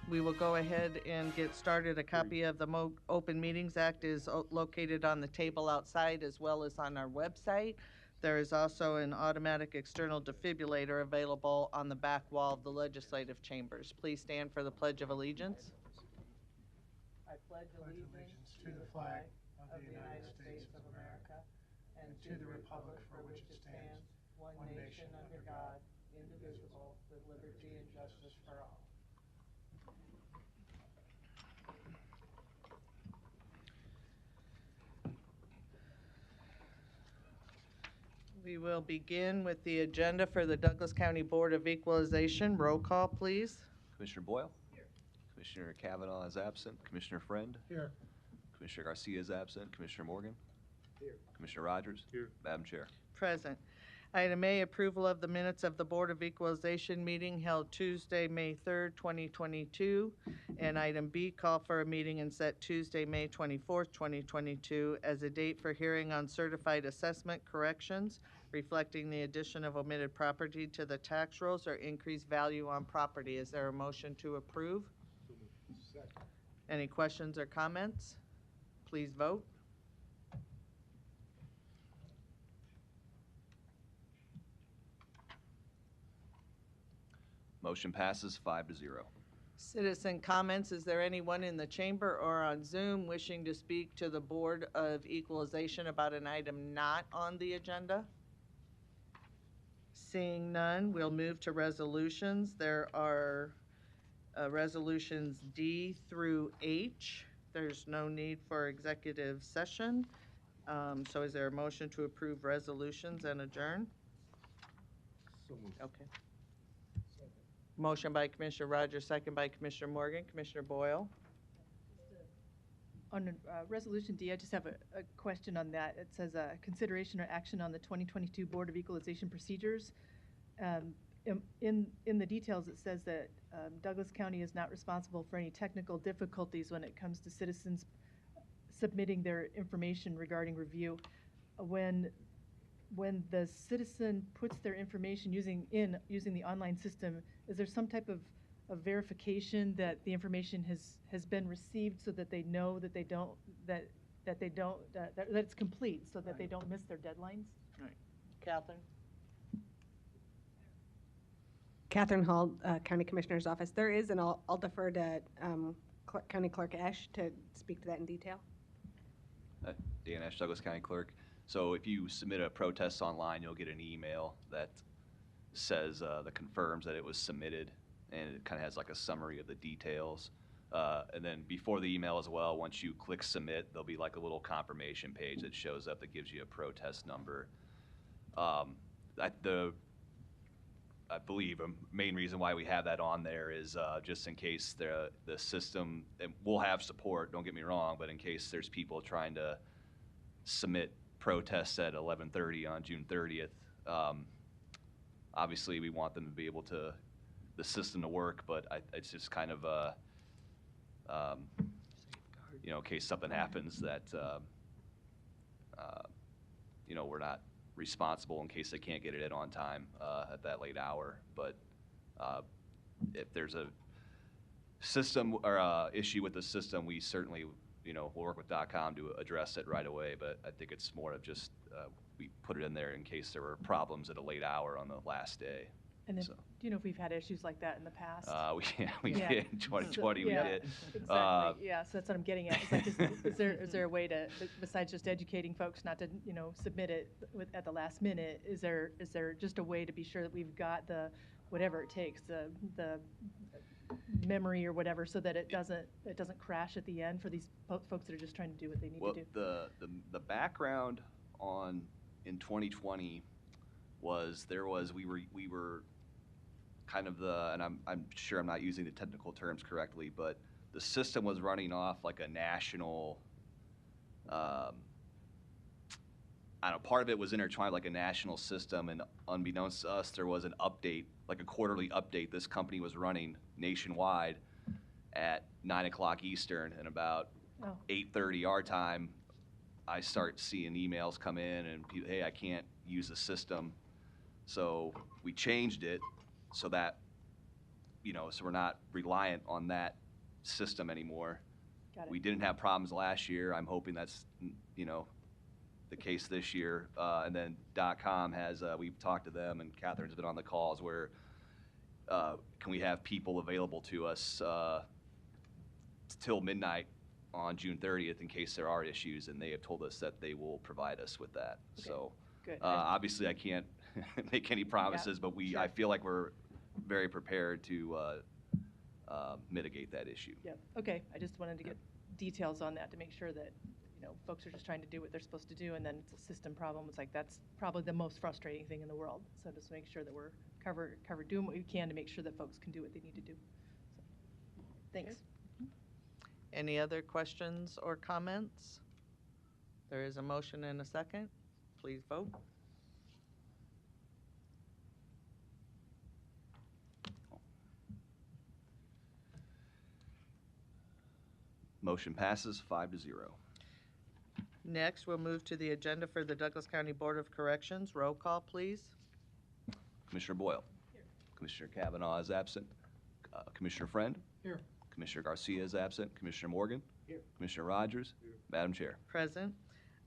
We will go ahead and get started. A copy of the Open Meetings Act is located on the table outside as well as on our website. There is also an automatic external defibrillator available on the back wall of the legislative chambers. Please stand for the Pledge of Allegiance. I pledge allegiance to the flag of the United States of America and to the republic for which it stands, one nation under God, indivisible, with liberty and justice for all. We will begin with the agenda for the Douglas County Board of Equalization. Roll call, please. Commissioner Boyle? Here. Commissioner Kavanaugh is absent. Commissioner Friend? Here. Commissioner Garcia is absent. Commissioner Morgan? Here. Commissioner Rogers? Here. Madam Chair. Present. Item A, approval of the minutes of the Board of Equalization meeting held Tuesday, May 3rd, 2022. And item B, call for a meeting and set Tuesday, May 24th, 2022 as a date for hearing on certified assessment corrections reflecting the addition of omitted property to the tax rolls or increased value on property. Is there a motion to approve? Second. Any questions or comments? Please vote. Motion passes 5-0. Citizen comments. Is there anyone in the chamber or on Zoom wishing to speak to the Board of Equalization about an item not on the agenda? Seeing none, we'll move to resolutions. There are resolutions D through H. There's no need for executive session. So is there a motion to approve resolutions and adjourn? So moved. Okay. Motion by Commissioner Rogers, second by Commissioner Morgan. Commissioner Boyle. On Resolution D, I just have a question on that. It says consideration or action on the 2022 Board of Equalization procedures. In the details, it says that Douglas County is not responsible for any technical difficulties when it comes to citizens submitting their information regarding review. When the citizen puts their information using the online system, is there some type of verification that the information has been received so that they know that that it's complete, so that they don't miss their deadlines? Right. Catherine? Catherine Hall, County Commissioner's Office. There is, and I'll defer to County Clerk Esch to speak to that in detail. Dan Esch, Douglas County Clerk. So if you submit a protest online, you'll get an email that says that confirms that it was submitted, and it kind of has like a summary of the details. And then before the email as well, once you click submit, there'll be like a little confirmation page that shows up that gives you a protest number. I believe a main reason why we have that on there is just in case the system, and we'll have support, don't get me wrong, but in case there's people trying to submit protests at 11:30 on June 30th, obviously we want them to be able to, the system to work, but it's just kind of you know, in case something happens that you know, we're not responsible in case they can't get it in on time at that late hour. But if there's a system or issue with the system, we certainly, you know, we'll work with DOTComm to address it right away. But I think it's more of just we put it in there in case there were problems at a late hour on the last day. And then, do you know if we've had issues like that in the past? We did in 2020. Yeah, we did. Exactly. Yeah, so that's what I'm getting at. It's like, is there a way to, besides just educating folks not to, you know, submit it at the last minute? Is there just a way to be sure that we've got the whatever it takes, the memory or whatever, so that it doesn't crash at the end for these folks that are just trying to do what they need to do? Well, the background in 2020 was we were kind of and I'm sure I'm not using the technical terms correctly, but the system was running off like a national, I don't know, part of it was intertwined like a national system, and unbeknownst to us, there was an update, like a quarterly update this company was running nationwide at 9 o'clock Eastern, and about 8:30 our time, I start seeing emails come in and people, hey, I can't use the system. So we changed it so that so we're not reliant on that system anymore. Got We it. didn't have problems last year. I'm hoping that's, the case this year. And then DOTComm has, we've talked to them, and Catherine's been on the calls where, can we have people available to us till midnight on June 30th in case there are issues, and they have told us that they will provide us with that. Okay, So Good. obviously I can't make any promises, but sure. I feel like we're very prepared to mitigate that issue. Yep, okay, I just wanted to get details on that to make sure that, folks are just trying to do what they're supposed to do, and then it's a system problem. It's like, that's probably the most frustrating thing in the world. So just make sure that we're covered, doing what we can to make sure that folks can do what they need to do. So, thanks. Any other questions or comments? There is a motion and a second. Please vote. Motion passes 5-0. Next, we'll move to the agenda for the Douglas County Board of Corrections. Roll call, please. Commissioner Boyle. Here. Commissioner Kavanaugh is absent. Commissioner Friend. Here. Commissioner Garcia is absent. Commissioner Morgan. Here. Commissioner Rogers. Here. Madam Chair. Present.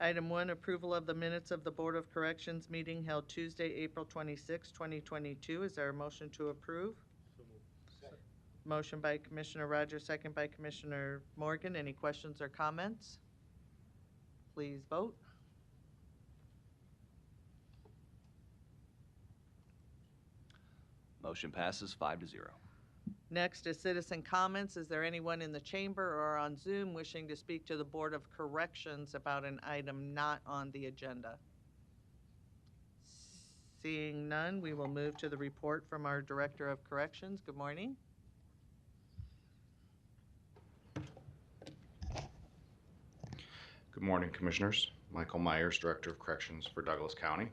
Item 1, approval of the minutes of the Board of Corrections meeting held Tuesday, April 26, 2022. Is there a motion to approve? Motion by Commissioner Rogers, second by Commissioner Morgan. Any questions or comments? Please vote. Motion passes 5-0. Next is citizen comments. Is there anyone in the chamber or on Zoom wishing to speak to the Board of Corrections about an item not on the agenda? Seeing none, we will move to the report from our Director of Corrections. Good morning. Good morning, Commissioners. Michael Myers, Director of Corrections for Douglas County.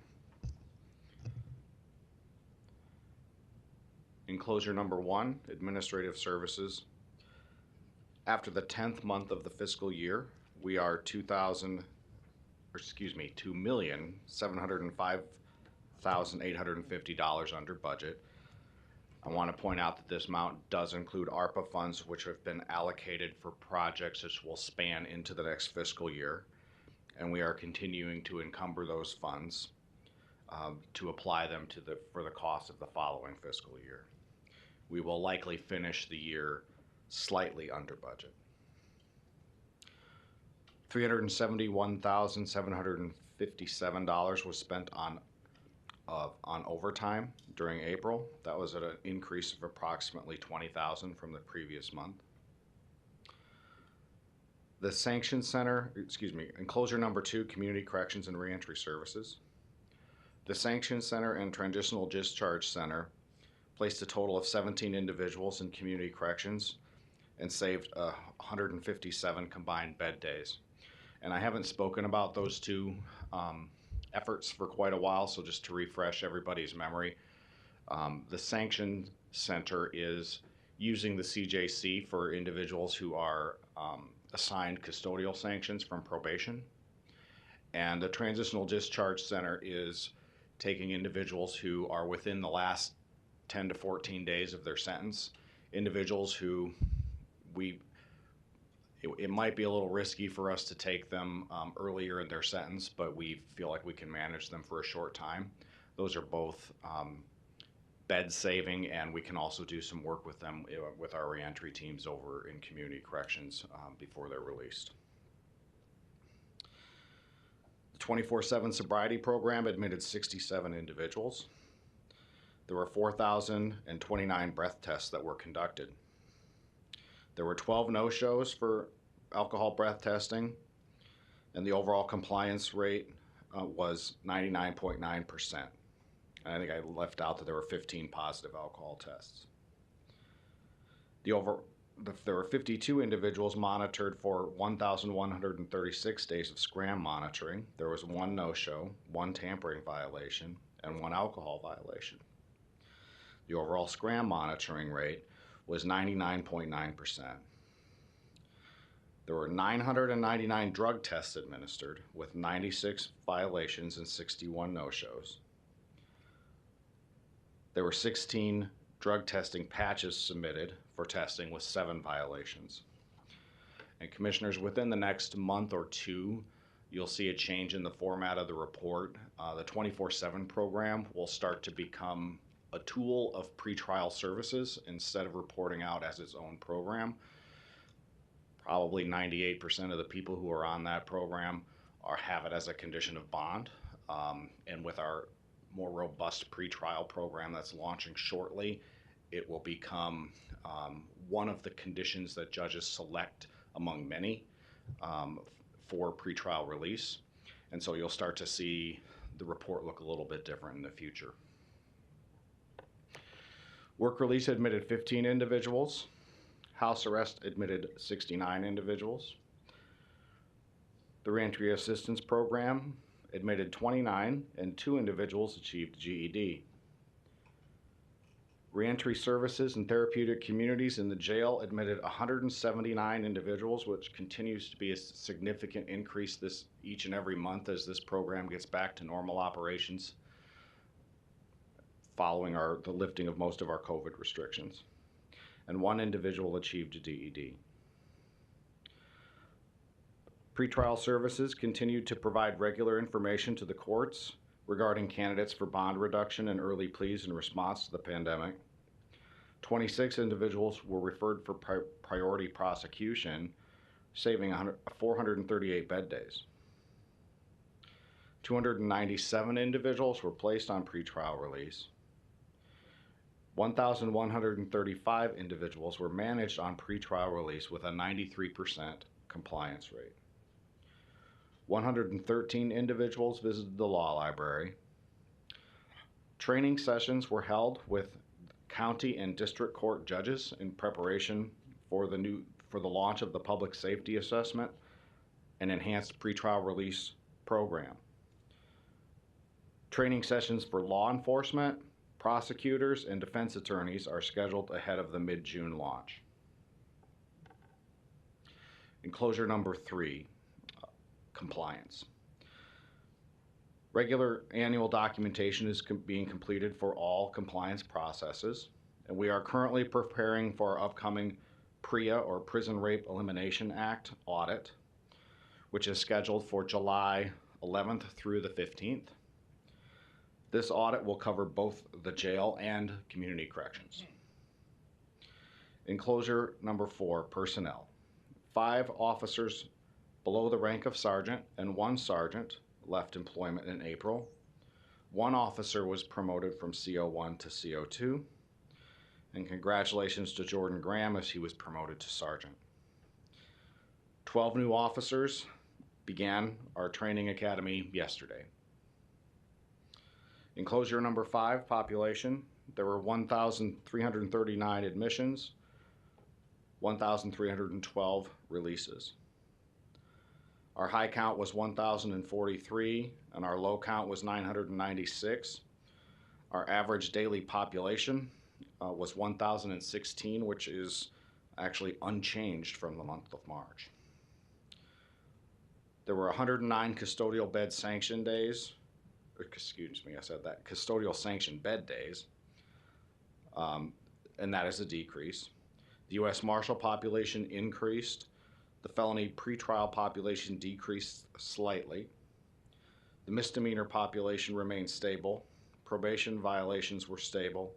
Enclosure number 1, Administrative Services. After the 10th month of the fiscal year, we are $2,705,850 under budget. I want to point out that this amount does include ARPA funds, which have been allocated for projects which will span into the next fiscal year, and we are continuing to encumber those funds to apply them for the cost of the following fiscal year. We will likely finish the year slightly under budget. $371,757 was spent on overtime during April. That was at an increase of approximately $20,000 from the previous month. The Sanction Center, enclosure number 2, Community Corrections and Reentry Services. The Sanction Center and Transitional Discharge Center placed a total of 17 individuals in community corrections and saved 157 combined bed days. And I haven't spoken about those two efforts for quite a while, so just to refresh everybody's memory, the Sanction Center is using the CJC for individuals who are assigned custodial sanctions from probation. And the Transitional Discharge Center is taking individuals who are within the last 10 to 14 days of their sentence, individuals who it might be a little risky for us to take them earlier in their sentence, but we feel like we can manage them for a short time. Those are both bed saving, and we can also do some work with them with our reentry teams over in community corrections before they're released. The 24/7 sobriety program admitted 67 individuals. There were 4,029 breath tests that were conducted. There were 12 no-shows for alcohol breath testing, and the overall compliance rate was 99.9%. And I think I left out that there were 15 positive alcohol tests. There were 52 individuals monitored for 1,136 days of SCRAM monitoring. There was 1 no-show, 1 tampering violation, and 1 alcohol violation. The overall SCRAM monitoring rate was 99.9%. There were 999 drug tests administered with 96 violations and 61 no-shows. There were 16 drug testing patches submitted for testing with 7 violations. And commissioners, within the next month or two, you'll see a change in the format of the report. The 24/7 program will start to become a tool of pretrial services instead of reporting out as its own program. Probably 98% of the people who are on that program have it as a condition of bond. And with our more robust pretrial program that's launching shortly, it will become one of the conditions that judges select among many for pretrial release. And so you'll start to see the report look a little bit different in the future. Work release admitted 15 individuals. House arrest admitted 69 individuals. The Reentry Assistance Program admitted 29, and 2 individuals achieved GED. Reentry services and therapeutic communities in the jail admitted 179 individuals, which continues to be a significant increase each and every month as this program gets back to normal operations following the lifting of most of our COVID restrictions. And 1 individual achieved a DED. Pretrial services continued to provide regular information to the courts regarding candidates for bond reduction and early pleas in response to the pandemic. 26 individuals were referred for priority prosecution, saving 438 bed days. 297 individuals were placed on pretrial release. 1,135 individuals were managed on pretrial release with a 93% compliance rate. 113 individuals visited the law library. Training sessions were held with county and district court judges in preparation for the launch of the public safety assessment and enhanced pretrial release program. Training sessions for law enforcement, prosecutors, and defense attorneys are scheduled ahead of the mid-June launch. Enclosure number 3, compliance. Regular annual documentation is being completed for all compliance processes, and we are currently preparing for our upcoming PREA, or Prison Rape Elimination Act, audit, which is scheduled for July 11th through the 15th. This audit will cover both the jail and community corrections. Enclosure number 4, personnel. 5 officers below the rank of sergeant and 1 sergeant left employment in April. 1 officer was promoted from CO1 to CO2. And congratulations to Jordan Graham as he was promoted to sergeant. 12 new officers began our training academy yesterday. Enclosure number 5, population. There were 1,339 admissions, 1,312 releases. Our high count was 1,043, and our low count was 996. Our average daily population was 1,016, which is actually unchanged from the month of March. There were 109 custodial bed sanction days. Excuse me, I said that. Custodial sanctioned bed days, and that is a decrease. The U.S. Marshal population increased. The felony pretrial population decreased slightly. The misdemeanor population remained stable. Probation violations were stable.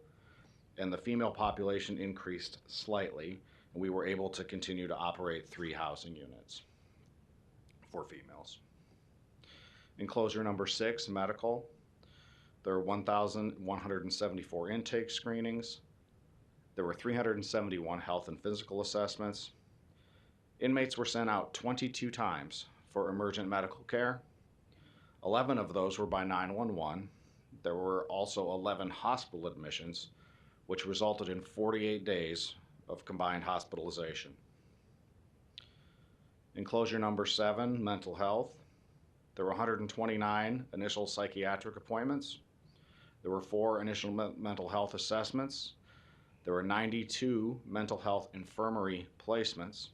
And the female population increased slightly, and we were able to continue to operate 3 housing units for females. Enclosure number 6, medical. There were 1,174 intake screenings. There were 371 health and physical assessments. Inmates were sent out 22 times for emergent medical care. 11 of those were by 911. There were also 11 hospital admissions, which resulted in 48 days of combined hospitalization. Enclosure number 7, mental health. There were 129 initial psychiatric appointments. There were 4 initial mental health assessments. There were 92 mental health infirmary placements.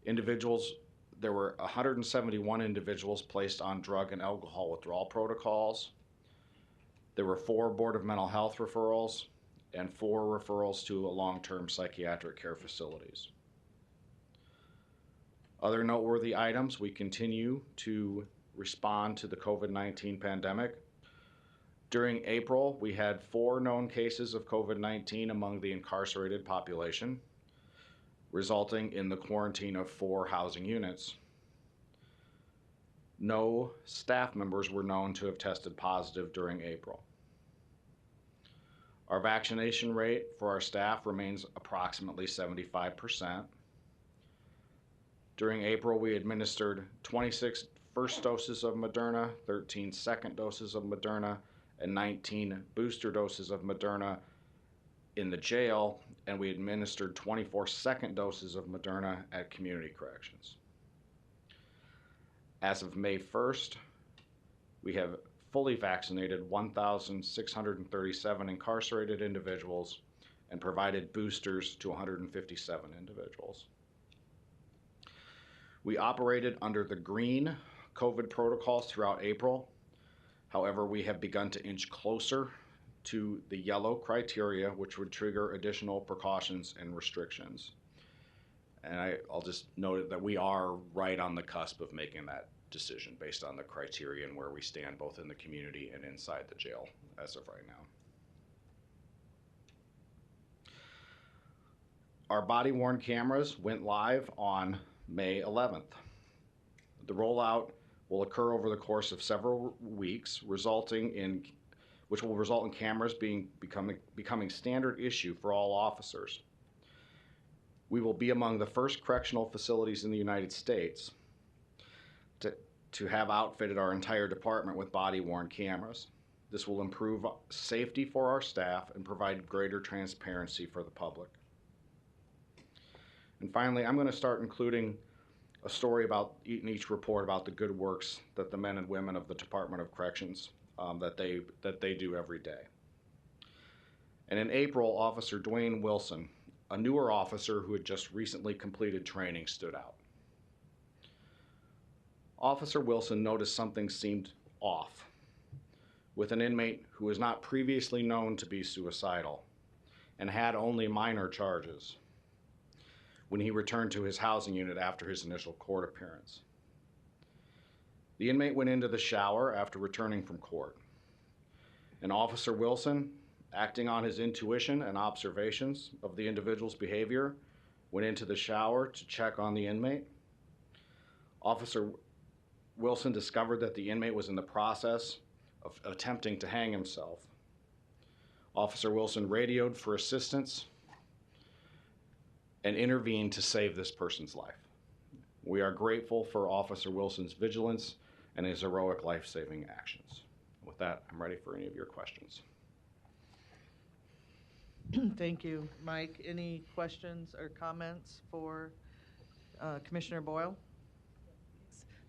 There were 171 individuals placed on drug and alcohol withdrawal protocols. There were 4 Board of Mental Health referrals and 4 referrals to long-term psychiatric care facilities. Other noteworthy items, we continue to respond to the COVID-19 pandemic. During April, we had 4 known cases of COVID-19 among the incarcerated population, resulting in the quarantine of 4 housing units. No staff members were known to have tested positive during April. Our vaccination rate for our staff remains approximately 75%. During April, we administered 26 first doses of Moderna, 13 second doses of Moderna, and 19 booster doses of Moderna in the jail, and we administered 24 second doses of Moderna at community corrections. As of May 1st, we have fully vaccinated 1,637 incarcerated individuals and provided boosters to 157 individuals. We operated under the green COVID protocols throughout April. However, we have begun to inch closer to the yellow criteria, which would trigger additional precautions and restrictions. And I'll just note that we are right on the cusp of making that decision based on the criteria and where we stand both in the community and inside the jail as of right now. Our body-worn cameras went live on May 11th. The rollout will occur over the course of several weeks, which will result in cameras becoming standard issue for all officers. We will be among the first correctional facilities in the United States to have outfitted our entire department with body-worn cameras. This will improve safety for our staff and provide greater transparency for the public. And finally, I'm going to start including a story in each report about the good works that the men and women of the Department of Corrections that they do every day. And in April, Officer Dwayne Wilson, a newer officer who had just recently completed training, stood out. Officer Wilson noticed something seemed off with an inmate who was not previously known to be suicidal and had only minor charges when he returned to his housing unit after his initial court appearance. The inmate went into the shower after returning from court, and Officer Wilson, acting on his intuition and observations of the individual's behavior, went into the shower to check on the inmate. Officer Wilson discovered that the inmate was in the process of attempting to hang himself. Officer Wilson radioed for assistance and intervened to save this person's life. We are grateful for Officer Wilson's vigilance and his heroic life-saving actions. With that, I'm ready for any of your questions. Thank you, Mike. Any questions or comments for Commissioner Boyle?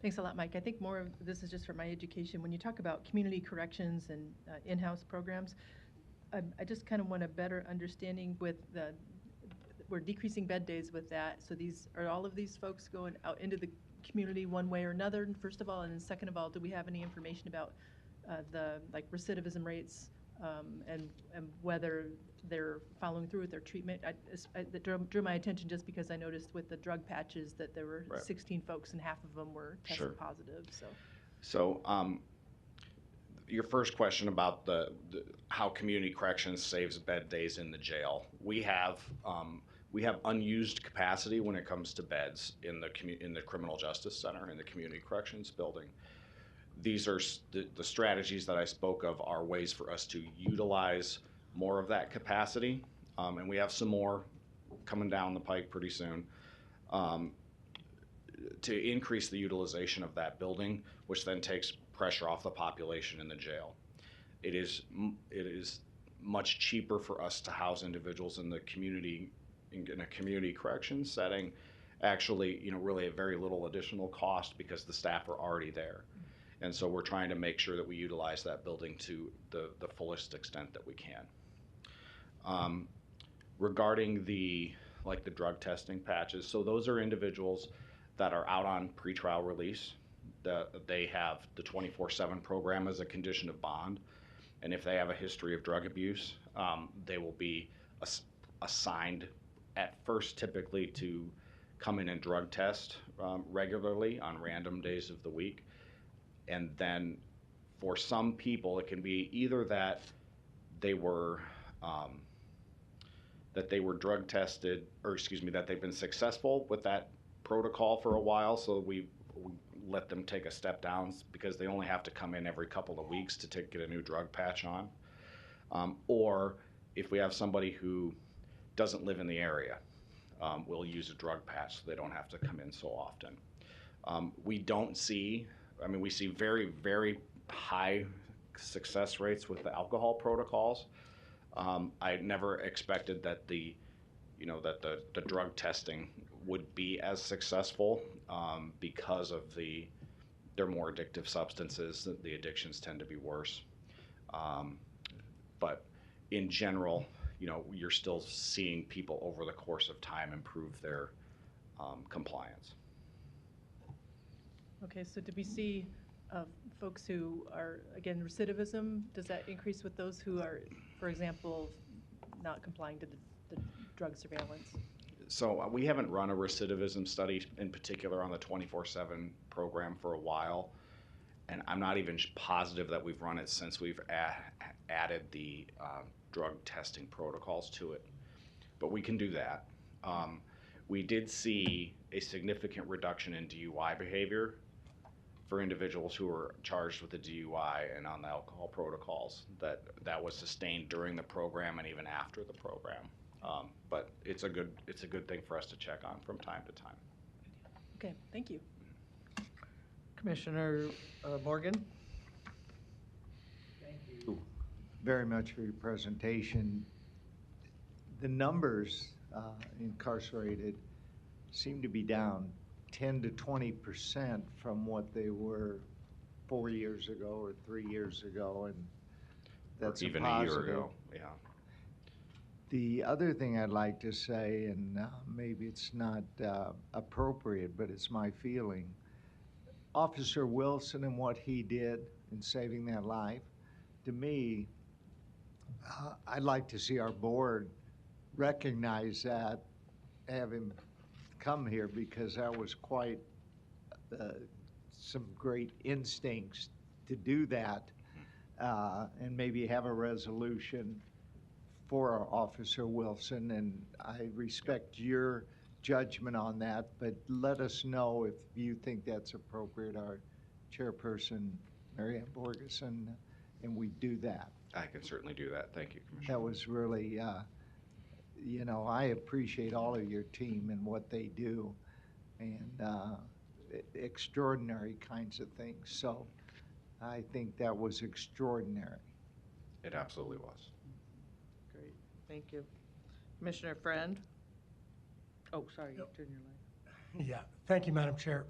Thanks a lot, Mike. I think more of this is just for my education. When you talk about community corrections and in-house programs, I just kind of want a better understanding with we're decreasing bed days with that. So are all of these folks going out into the community one way or another, first of all? And then second of all, do we have any information about the recidivism rates and whether they're following through with their treatment? That drew my attention just because I noticed with the drug patches that there were 16 folks and half of them were tested positive. So your first question about how community corrections saves bed days in the jail. We have unused capacity when it comes to beds in the Criminal Justice Center in the Community Corrections Building. These are the strategies that I spoke of are ways for us to utilize more of that capacity, and we have some more coming down the pike pretty soon to increase the utilization of that building, which then takes pressure off the population in the jail. It is much cheaper for us to house individuals in the community in a community correction setting, actually, really at very little additional cost because the staff are already there. And so we're trying to make sure that we utilize that building to the fullest extent that we can. Regarding the drug testing patches, so those are individuals that are out on pretrial release. They have the 24/7 program as a condition of bond. And if they have a history of drug abuse, they will be assigned at first typically to come in and drug test regularly on random days of the week. And then for some people, it can be either that they were drug tested, or excuse me, that they've been successful with that protocol for a while, so we let them take a step down because they only have to come in every couple of weeks to get a new drug patch on. Or if we have somebody who doesn't live in the area, we'll use a drug patch so they don't have to come in so often. We see very, very high success rates with the alcohol protocols. I never expected that the drug testing would be as successful because of they're more addictive substances. The addictions tend to be worse. But in general, you're still seeing people over the course of time improve their compliance. Okay, so did we see folks who are, again, recidivism, does that increase with those who are, for example, not complying to the drug surveillance? So we haven't run a recidivism study in particular on the 24/7 program for a while, and I'm not even positive that we've run it since we've added the drug testing protocols to it. But we can do that. We did see a significant reduction in DUI behavior for individuals who were charged with a DUI and on the alcohol protocols. That was sustained during the program and even after the program. But it's a good thing for us to check on from time to time. Okay, thank you. Commissioner Morgan? Thank you very much for your presentation. The numbers incarcerated seem to be down 10 to 20% from what they were 4 years ago or 3 years ago, and that's or even a positive. A year ago. Yeah. The other thing I'd like to say, and maybe it's not appropriate, but it's my feeling, Officer Wilson and what he did in saving that life, to me, I'd like to see our board recognize that, have him come here, because that was quite some great instincts to do that, and maybe have a resolution for Officer Wilson, and I respect your judgment on that, but let us know if you think that's appropriate, our chairperson, Mary Ann Borgeson, and we do that. I can certainly do that. Thank you, Commissioner. That was really, I appreciate all of your team and what they do, and extraordinary kinds of things. So I think that was extraordinary. It absolutely was. Great, thank you. Commissioner Friend? Oh, sorry, you turned your light. Yeah, thank you, Madam Chair.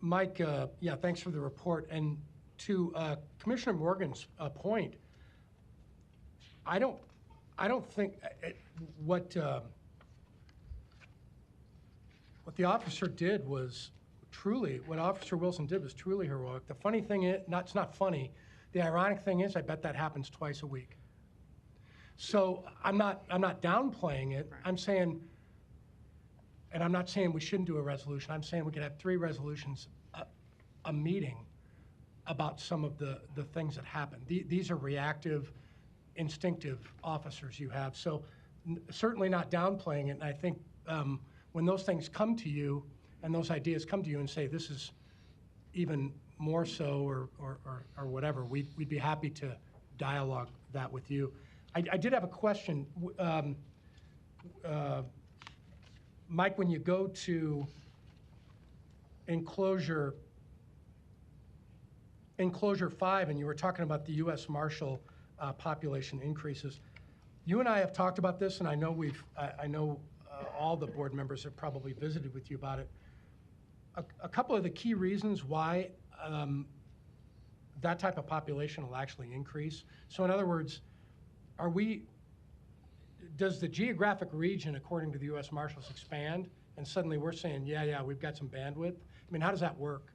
Mike, yeah, thanks for the report. And to Commissioner Morgan's point, I don't think what the officer did was truly, what Officer Wilson did was truly heroic. The funny thing is, it's not funny. The ironic thing is, I bet that happens twice a week. So I'm not downplaying it. I'm saying, and I'm not saying we shouldn't do a resolution. I'm saying we could have 3 resolutions, a meeting about some of the things that happen. These are reactive, instinctive officers you have. So certainly not downplaying it. And I think when those things come to you and those ideas come to you and say, this is even more so or whatever, we'd be happy to dialogue that with you. I did have a question. Mike, when you go to enclosure 5 and you were talking about the U.S. Marshal population increases, you and I have talked about this, and I know all the board members have probably visited with you about it. A couple of the key reasons why that type of population will actually increase. So in other words, does the geographic region, according to the U.S. Marshals, expand, and suddenly we're saying, yeah, we've got some bandwidth? I mean, how does that work?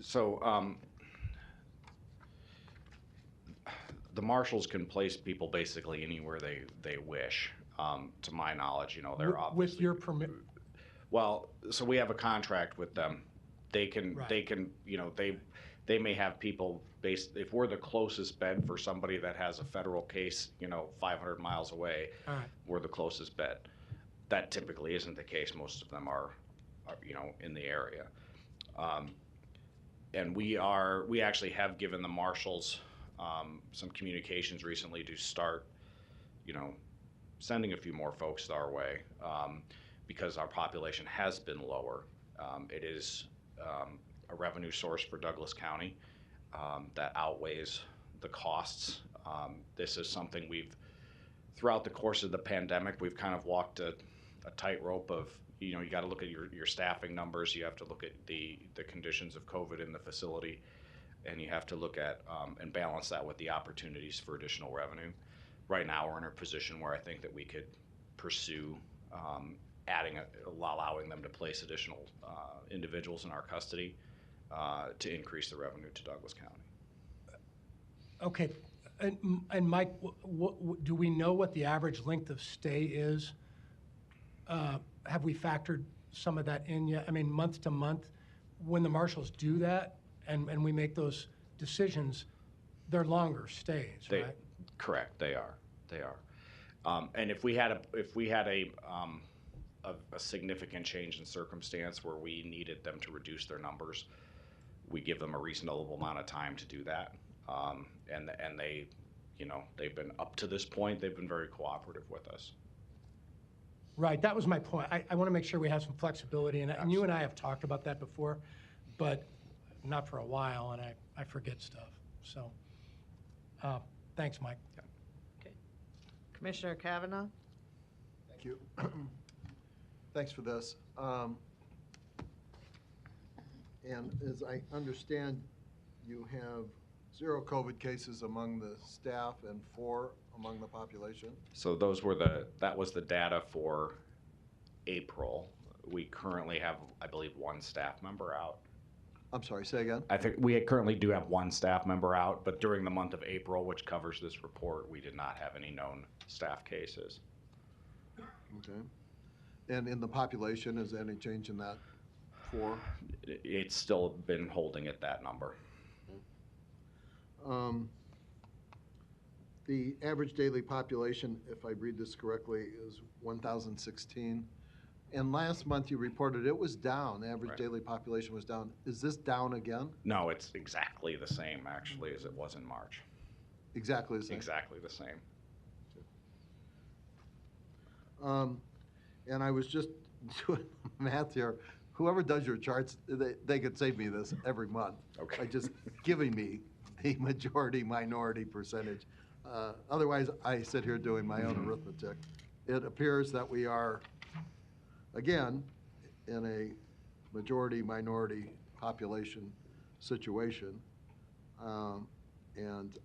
So the marshals can place people basically anywhere they wish. To my knowledge, they're obviously. With your permit? Well, so we have a contract with them. They can, Right. they may have people based, if we're the closest bed for somebody that has a federal case, 500 miles away, All right. we're the closest bed. That typically isn't the case. Most of them are in the area. And we actually have given the marshals some communications recently to start, sending a few more folks our way, because our population has been lower. It is a revenue source for Douglas County that outweighs the costs. This is something throughout the course of the pandemic, we've kind of walked a tightrope of, you got to look at your staffing numbers, you have to look at the conditions of COVID in the facility, and you have to look at and balance that with the opportunities for additional revenue. Right now, we're in a position where I think that we could pursue allowing them to place additional individuals in our custody to increase the revenue to Douglas County. Okay, and Mike, do we know what the average length of stay is? Have we factored some of that in yet? I mean, month to month, when the marshals do that and we make those decisions, they're longer stays, right? Correct, they are. And if we had a significant change in circumstance where we needed them to reduce their numbers, we give them a reasonable amount of time to do that. And they, they've been, up to this point, they've been very cooperative with us. Right, that was my point. I want to make sure we have some flexibility, and you and I have talked about that before, but not for a while, and I forget stuff. So, thanks, Mike. Okay. Commissioner Kavanaugh? Thank you. Thanks for this. And as I understand, you have 0 COVID cases among the staff and 4 among the population. So that was the data for April. We currently have, I believe, 1 staff member out. I'm sorry, say again? I think we currently do have 1 staff member out, but during the month of April, which covers this report, we did not have any known staff cases. Okay. And in the population, is there any change in that 4? It's still been holding at that number. The average daily population, if I read this correctly, is 1,016. And last month you reported it was down. The average daily population was down. Is this down again? No, it's exactly the same, actually, as it was in March. Exactly the same? Exactly the same. And I was just doing math here. Whoever does your charts, they could save me this every month. Okay. By just giving me the majority-minority percentage. Otherwise, I sit here doing my own arithmetic. It appears that we are, again, in a majority-minority population situation. And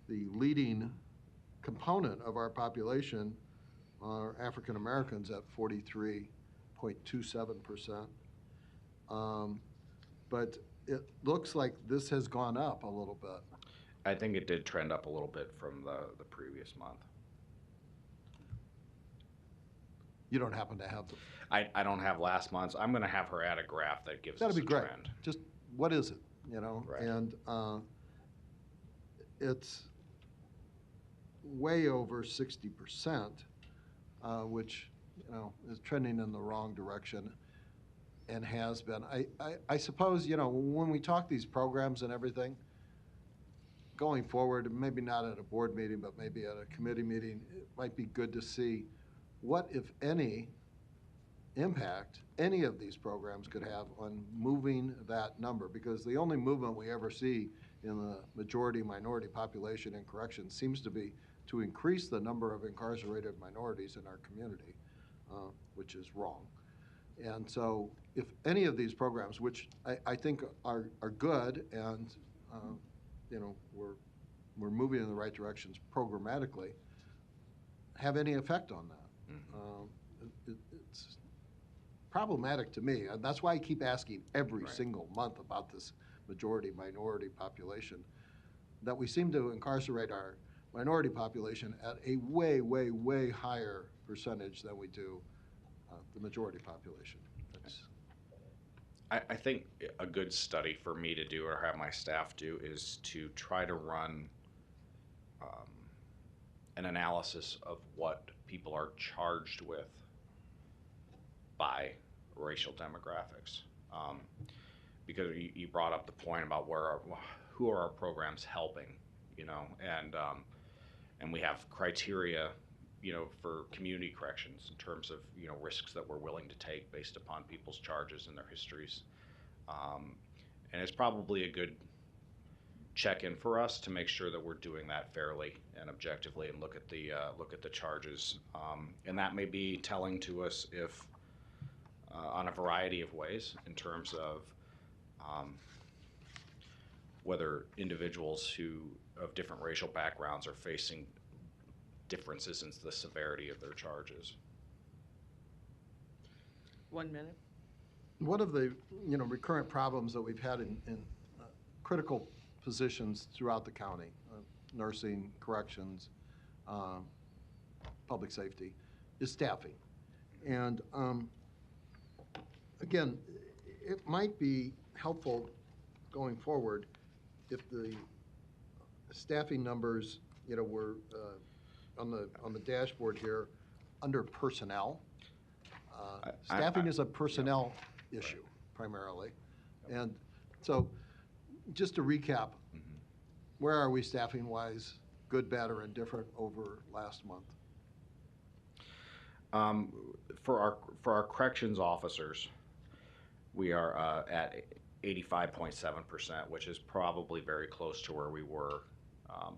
the leading component of our population are African Americans at 43.27%. But it looks like this has gone up a little bit. I think it did trend up a little bit from the previous month. You don't happen to have the... I don't have last month's. I'm going to have her add a graph that gives us That'd a be great. trend. Just what is it, Right. And it's way over 60%, which, is trending in the wrong direction and has been. I suppose, when we talk these programs and everything, going forward, maybe not at a board meeting, but maybe at a committee meeting, it might be good to see what, if any, impact any of these programs could have on moving that number, because the only movement we ever see in the majority-minority population in corrections seems to be to increase the number of incarcerated minorities in our community, which is wrong. And so if any of these programs, which I think are good and we're moving in the right directions programmatically, have any effect on that. It's problematic to me, and that's why I keep asking every single month about this majority-minority population. that we seem to incarcerate our minority population at a way, way, way higher percentage than we do the majority population. That's, I think a good study for me to do or have my staff do is to try to run an analysis of what people are charged with by racial demographics. Because you brought up the point about who are our programs helping, you know, and we have criteria, you know, for community corrections in terms of, you know, risks that we're willing to take based upon people's charges and their histories. And it's probably a good check-in for us to make sure that we're doing that fairly and objectively and look at the charges. And that may be telling to us if on a variety of ways in terms of whether individuals of different racial backgrounds are facing differences in the severity of their charges. 1 minute. one of the, recurrent problems that we've had in critical positions throughout the county, nursing, corrections, public safety, is staffing. And again, it might be helpful going forward if the staffing numbers, were on the dashboard here under personnel. Staffing is a personnel issue primarily. And so just to recap, where are we staffing wise, good, bad, or indifferent over last month? For our corrections officers, we are at 85.7%, which is probably very close to where we were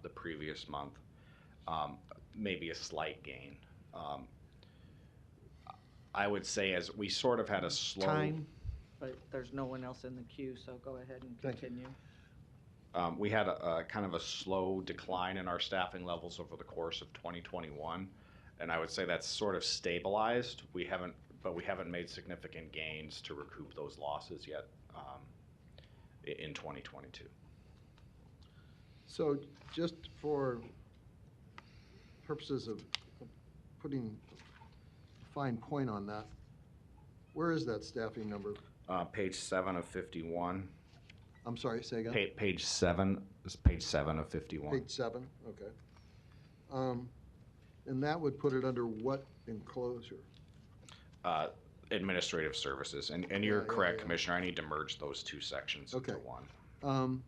the previous month. Maybe a slight gain. I would say as we sort of had a slow Time, but there's no one else in the queue, so go ahead and Thank you. continue. we had a kind of a slow decline in our staffing levels over the course of 2021, and I would say that's sort of stabilized. We haven't made significant gains to recoup those losses yet in 2022. So just for purposes of putting a fine point on that, where is that staffing number? Page 7 of 51. I'm sorry, say again? Page 7 is page 7 of 51. Page 7, okay. And that would put it under what enclosure? Administrative services, and you're Yeah, correct, yeah. Commissioner. I need to merge those two sections into Okay. one.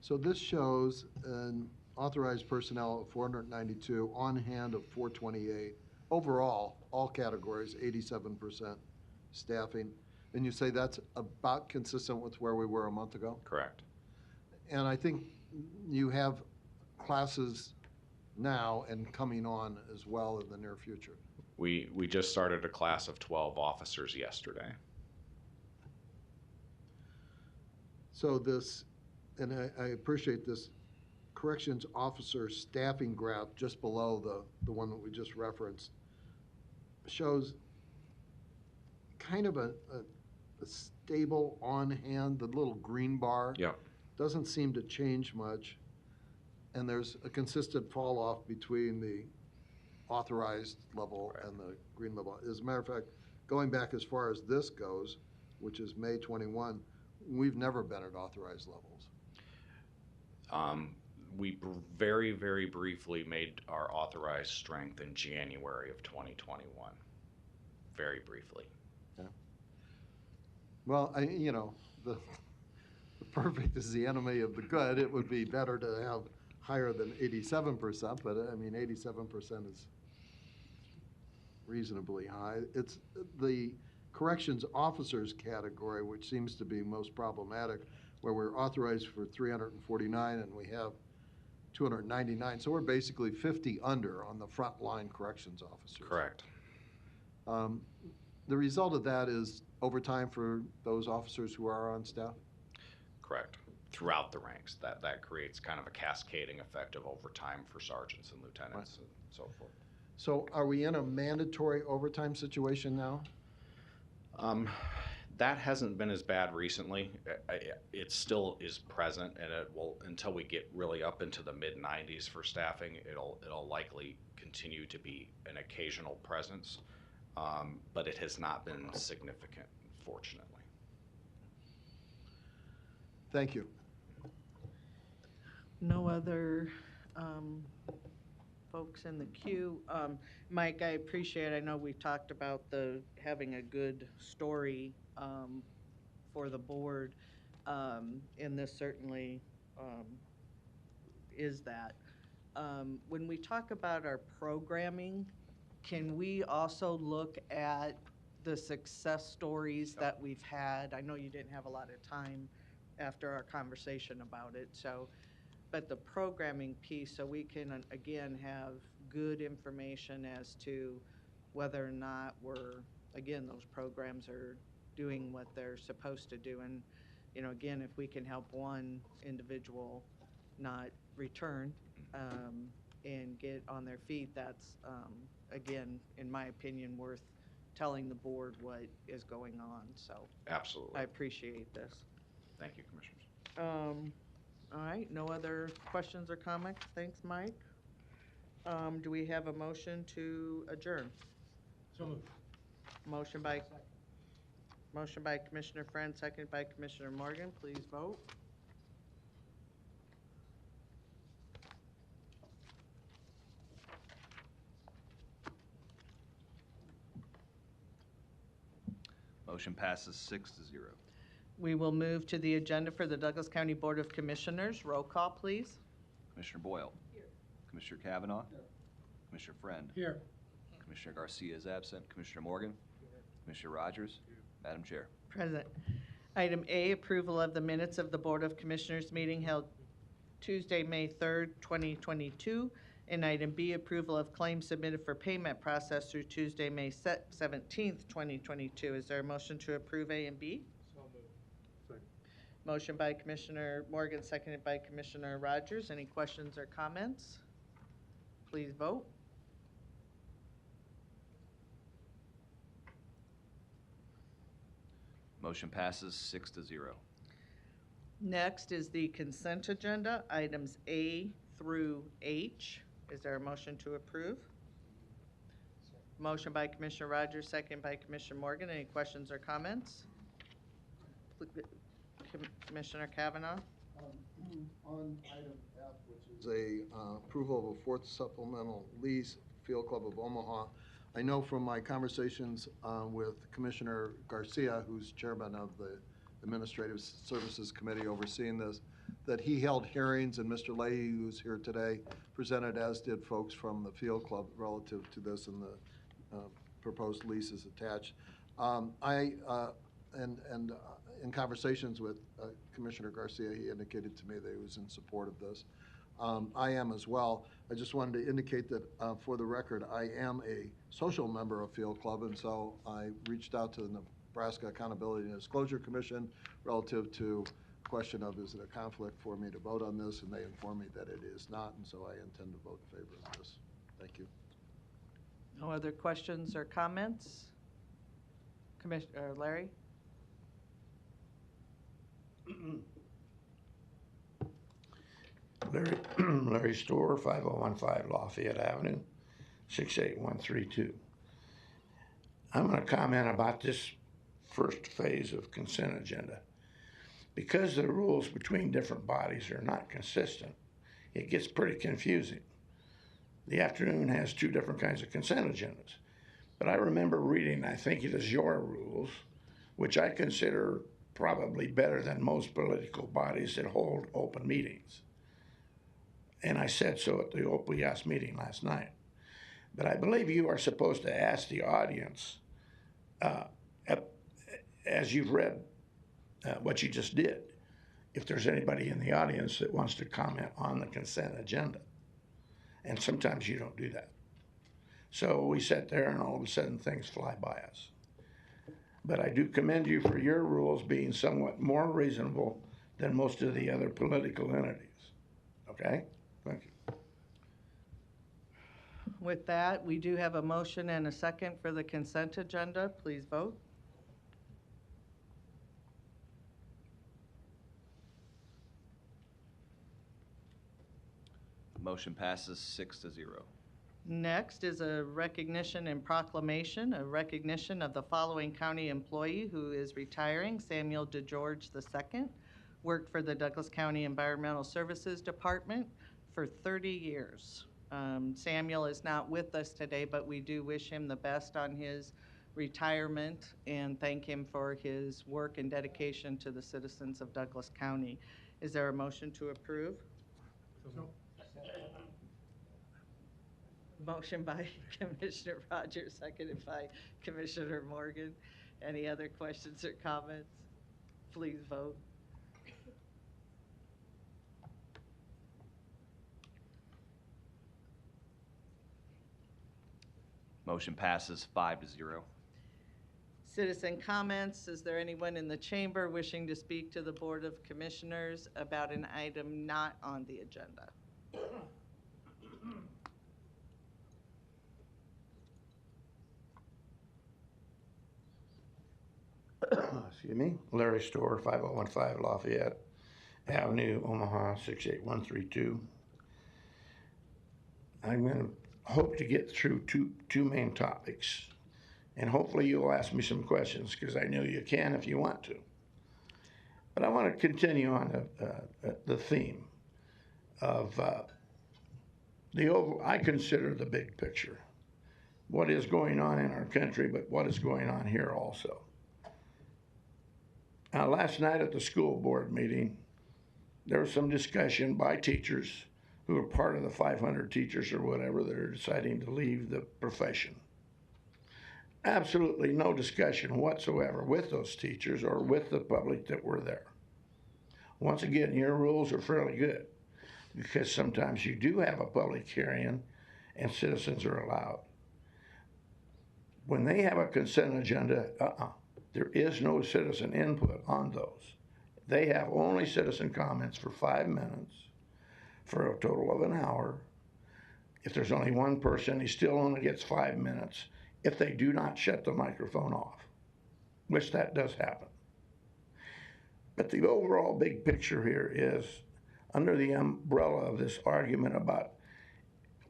So this shows an authorized personnel of 492, on hand of 428. Overall, all categories, 87% staffing. And you say that's about consistent with where we were a month ago? Correct. And I think you have classes now and coming on as well in the near future. We just started a class of 12 officers yesterday. So this, and I appreciate this, corrections officer staffing graph just below the one that we just referenced shows kind of a stable on hand, the little green bar. Yep. Doesn't seem to change much. And there's a consistent fall off between the authorized level and the green level. As a matter of fact, going back as far as this goes, which is May 21, we've never been at authorized levels. We very, very briefly made our authorized strength in January of 2021. Very briefly. Yeah. Well, the perfect is the enemy of the good. It would be better to have higher than 87%, but 87% is reasonably high. It's the corrections officers category, which seems to be most problematic, where we're authorized for 349 and we have 299. So we're basically 50 under on the frontline corrections officers. Correct. The result of that is overtime for those officers who are on staff? Correct. Throughout the ranks. That creates kind of a cascading effect of overtime for sergeants and lieutenants and so forth. So are we in a mandatory overtime situation now? That hasn't been as bad recently. It still is present, and it will, until we get really up into the mid-90s for staffing, it'll likely continue to be an occasional presence, but it has not been significant, fortunately. Thank you. No other folks in the queue. Mike, I appreciate, I know we've talked about having a good story for the board, and this certainly is that. When we talk about our programming, can we also look at the success stories that we've had? I know you didn't have a lot of time after our conversation about it, so, but the programming piece, so we can, again, have good information as to whether or not again, those programs are doing what they're supposed to do. And, again, if we can help one individual not return and get on their feet, that's, again, in my opinion, worth telling the board what is going on. So Absolutely. I appreciate this. Thank you, Commissioners. All right, no other questions or comments? Thanks, Mike. Do we have a motion to adjourn? So moved. Motion by Commissioner Friend, seconded by Commissioner Morgan. Please vote. Motion passes 6-0. We will move to the agenda for the Douglas County Board of Commissioners. Roll call, please. Commissioner Boyle. Here. Commissioner Kavanaugh. Here. Commissioner Friend. Here. Commissioner Garcia is absent. Commissioner Morgan. Here. Commissioner Rogers. Here. Madam Chair. Present. Item A, approval of the minutes of the Board of Commissioners meeting held Tuesday, May 3rd, 2022. And item B, approval of claims submitted for payment process through Tuesday, May 17th, 2022. Is there a motion to approve A and B? So moved. Second. Motion by Commissioner Morgan, seconded by Commissioner Rogers. Any questions or comments? Please vote. Motion passes 6-0. Next is the consent agenda, items A through H. Is there a motion to approve? Motion by Commissioner Rogers, second by Commissioner Morgan. Any questions or comments? Commissioner Kavanaugh? On item F, which is approval of a fourth supplemental lease, Field Club of Omaha. I know from my conversations with Commissioner Garcia, who's chairman of the Administrative Services Committee overseeing this, that he held hearings, and Mr. Leahy, who's here today, presented, as did folks from the Field Club, relative to this and the proposed leases attached. In conversations with Commissioner Garcia, he indicated to me that he was in support of this. I am as well. I just wanted to indicate that, for the record, I am a social member of Field Club, and so I reached out to the Nebraska Accountability and Disclosure Commission relative to the question of, is it a conflict for me to vote on this, and they informed me that it is not, and so I intend to vote in favor of this. Thank you. No other questions or comments? Commissioner Larry? Larry Store, 5015 Lafayette Avenue, 68132. I'm going to comment about this first phase of consent agenda. Because the rules between different bodies are not consistent, it gets pretty confusing. The afternoon has two different kinds of consent agendas. But I remember reading, I think it is your rules, which I consider probably better than most political bodies that hold open meetings. And I said so at the OPS meeting last night. But I believe you are supposed to ask the audience, as you've read what you just did, if there's anybody in the audience that wants to comment on the consent agenda. And sometimes you don't do that. So we sat there and all of a sudden things fly by us. But I do commend you for your rules being somewhat more reasonable than most of the other political entities. Okay? Thank you. With that, we do have a motion and a second for the consent agenda. Please vote. Motion passes 6-0. Next is a recognition and proclamation, a recognition of the following county employee who is retiring: Samuel DeGeorge II, worked for the Douglas County Environmental Services Department for 30 years. Samuel is not with us today, but we do wish him the best on his retirement and thank him for his work and dedication to the citizens of Douglas County. Is there a motion to approve? Motion by Commissioner Rogers, seconded by Commissioner Morgan. Any other questions or comments? Please vote. Motion passes 5-0. Citizen comments. Is there anyone in the chamber wishing to speak to the Board of Commissioners about an item not on the agenda? Excuse me, Larry Store, 5015 Lafayette Avenue, Omaha, 68132. I'm going to hope to get through two main topics, and hopefully you'll ask me some questions, because I know you can if you want to. But I want to continue on the theme of I consider the big picture, what is going on in our country, but what is going on here also. Now, last night at the school board meeting, there was some discussion by teachers who are part of the 500 teachers or whatever that are deciding to leave the profession. Absolutely no discussion whatsoever with those teachers or with the public that were there. Once again, your rules are fairly good, because sometimes you do have a public hearing and citizens are allowed. When they have a consent agenda, there is no citizen input on those. They have only citizen comments for 5 minutes for a total of an hour. If there's only one person, he still only gets 5 minutes if they do not shut the microphone off, which that does happen. But the overall big picture here is, under the umbrella of this argument about,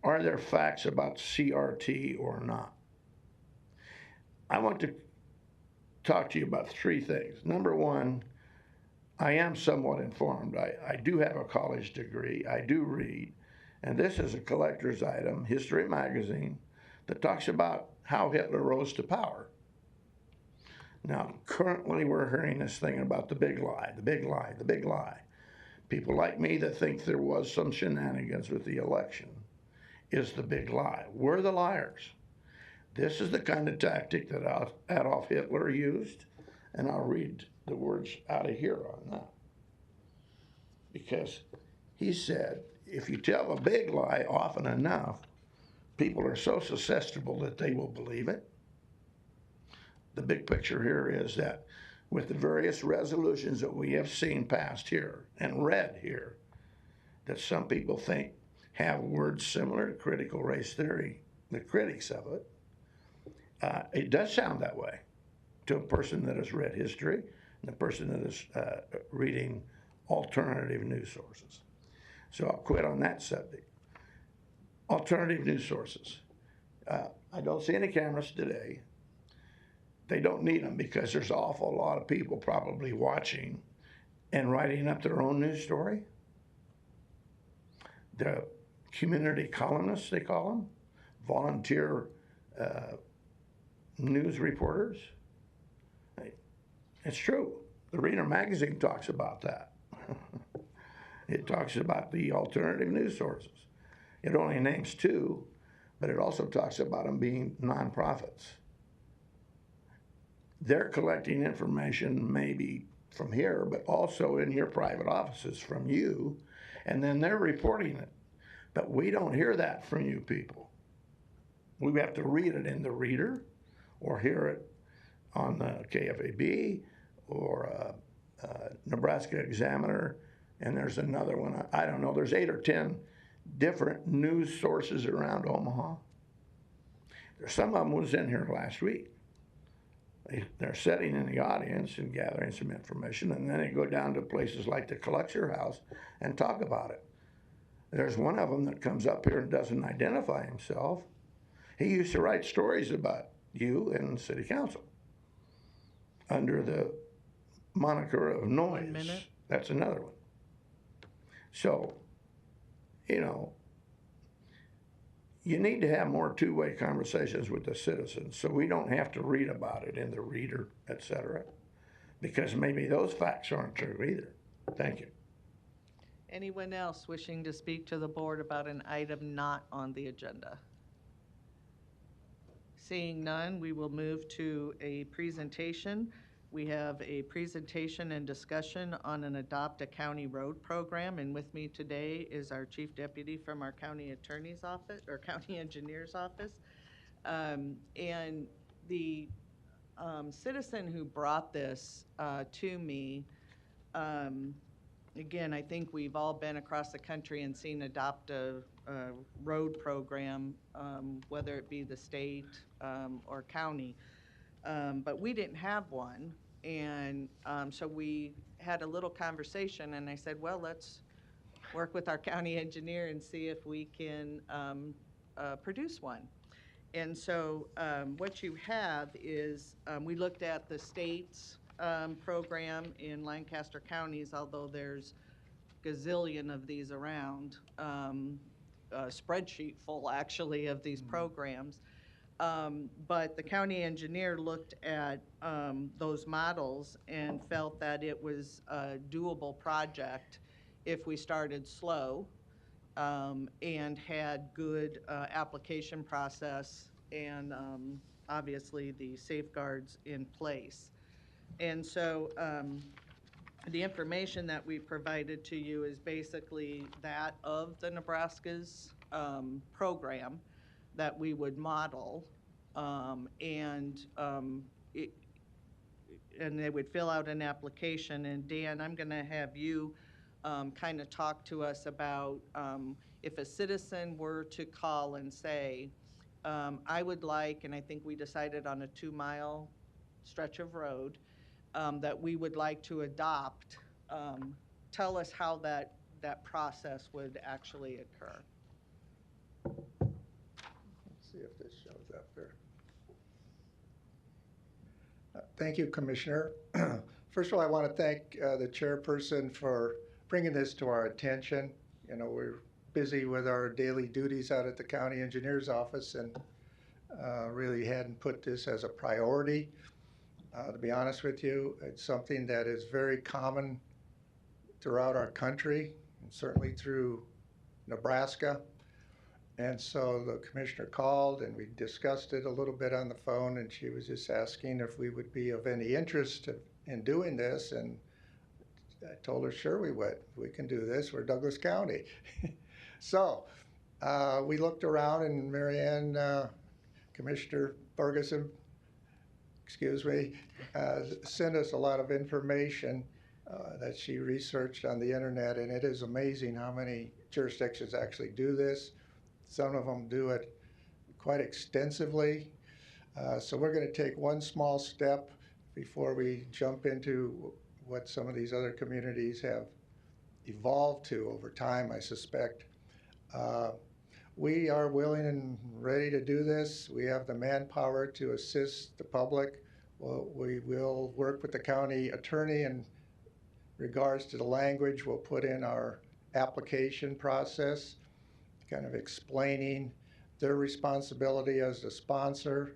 are there facts about CRT or not? I want to talk to you about three things. Number one, I am somewhat informed. I do have a college degree. I do read. And this is a collector's item, History Magazine, that talks about how Hitler rose to power. Now, currently we're hearing this thing about the big lie, the big lie, the big lie. People like me that think there was some shenanigans with the election is the big lie. We're the liars. This is the kind of tactic that Adolf Hitler used, and I'll read the words out of here on that. Because he said, if you tell a big lie often enough, people are so susceptible that they will believe it. The big picture here is that with the various resolutions that we have seen passed here and read here, that some people think have words similar to critical race theory, the critics of it, it does sound that way to a person that has read history and a person that is reading alternative news sources. So I'll quit on that subject. Alternative news sources. I don't see any cameras today. They don't need them because there's an awful lot of people probably watching and writing up their own news story. The community columnists, they call them, volunteer news reporters. It's true. The Reader magazine talks about that. It talks about the alternative news sources. It only names two, but it also talks about them being nonprofits. They're collecting information maybe from here, but also in your private offices from you, and then they're reporting it. But we don't hear that from you people. We have to read it in the Reader or hear it on the KFAB or Nebraska Examiner, and there's another one. I don't know. There's 8 or 10 different news sources around Omaha. There's some of them was in here last week. They're sitting in the audience and gathering some information, and then they go down to places like the Collector House and talk about it. There's one of them that comes up here and doesn't identify himself. He used to write stories about you in the city council under the moniker of noise. 1 minute. That's another one. So, you know, you need to have more two-way conversations with the citizens so we don't have to read about it in the Reader, etc. Because maybe those facts aren't true either. Thank you. Anyone else wishing to speak to the board about an item not on the agenda? Seeing none, we will move to a presentation. We have a presentation and discussion on an Adopt a County Road program, and with me today is our Chief Deputy from our County Attorney's Office, or County Engineer's Office. And the citizen who brought this to me, again, I think we've all been across the country and seen Adopt a Road program, whether it be the state or county. But we didn't have one, and so we had a little conversation, and I said, well, let's work with our county engineer and see if we can produce one. And so what you have is, we looked at the state's program in Lancaster counties, although there's gazillion of these around, a spreadsheet full actually of these programs. But the county engineer looked at those models and felt that it was a doable project if we started slow and had good application process and obviously the safeguards in place. And so the information that we provided to you is basically that of the Nebraska's program that we would model, and they would fill out an application. And Dan, I'm going to have you kind of talk to us about if a citizen were to call and say, I would like, and I think we decided on a 2-mile stretch of road that we would like to adopt, tell us how that process would actually occur. Let's see if this shows up there. Thank you, Commissioner. First of all, I want to thank the chairperson for bringing this to our attention. You know, we're busy with our daily duties out at the county engineer's office and really hadn't put this as a priority. To be honest with you, it's something that is very common throughout our country, and certainly through Nebraska. And so the commissioner called and we discussed it a little bit on the phone, and she was just asking if we would be of any interest in doing this. And I told her, sure we would. We can do this. We're Douglas County. So we looked around, and Marianne, Commissioner Ferguson, sent us a lot of information that she researched on the internet, and it is amazing how many jurisdictions actually do this. Some of them do it quite extensively. So we're going to take one small step before we jump into what some of these other communities have evolved to over time, I suspect. We are willing and ready to do this. We have the manpower to assist the public. Well, we will work with the county attorney in regards to the language. We'll put in our application process, kind of explaining their responsibility as the sponsor,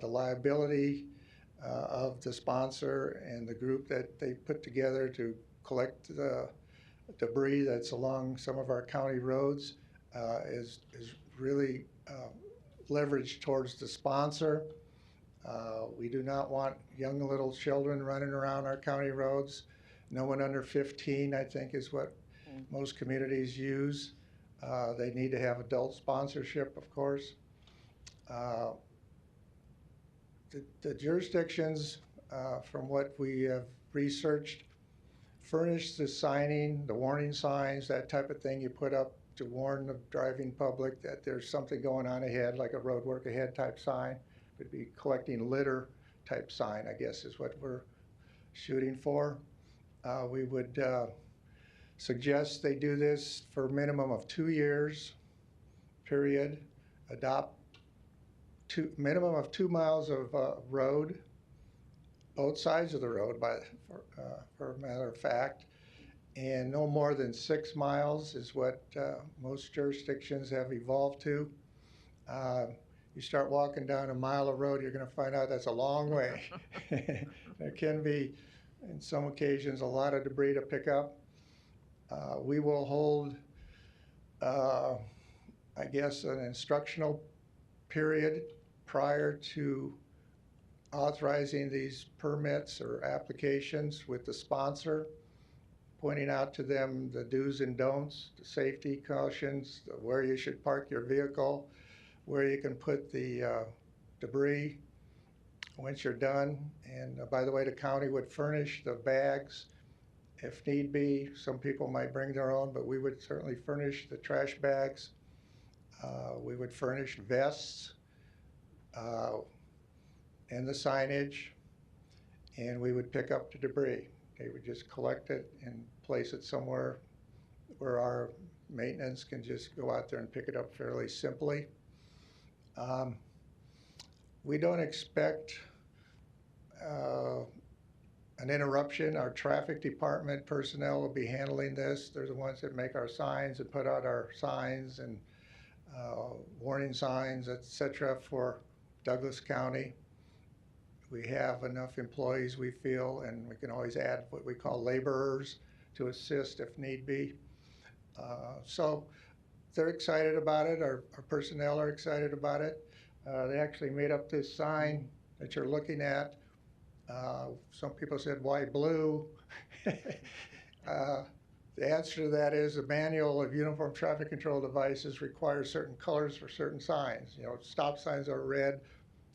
the liability of the sponsor and the group that they put together to collect the debris that's along some of our county roads is really leveraged towards the sponsor. We do not want young little children running around our county roads. No one under 15, I think, is what most communities use. They need to have adult sponsorship, of course. The jurisdictions, from what we have researched, furnish the signing, the warning signs, that type of thing you put up to warn the driving public that there's something going on ahead, like a road work ahead type sign. It would be collecting litter type sign, I guess, is what we're shooting for. We would suggests they do this for a minimum of 2 years, period. Adopt minimum of 2 miles of road, both sides of the road, for a matter of fact, and no more than 6 miles is what most jurisdictions have evolved to. You start walking down a mile of road, you're going to find out that's a long way. There can be, in some occasions, a lot of debris to pick up. We will hold, I guess, an instructional period prior to authorizing these permits or applications with the sponsor, pointing out to them the do's and don'ts, the safety cautions, where you should park your vehicle, where you can put the debris once you're done. And by the way, the county would furnish the bags if need be. Some people might bring their own, but we would certainly furnish the trash bags. We would furnish vests and the signage, and we would pick up the debris. They would just collect it and place it somewhere where our maintenance can just go out there and pick it up fairly simply. We don't expect an interruption. Our traffic department personnel will be handling this. They're the ones that make our signs and put out our signs and warning signs, etc. for Douglas County. We have enough employees, we feel, and we can always add what we call laborers to assist if need be. So they're excited about it. Our personnel are excited about it. They actually made up this sign that you're looking at. Some people said, why blue? The answer to that is the manual of uniform traffic control devices requires certain colors for certain signs. You know, stop signs are red,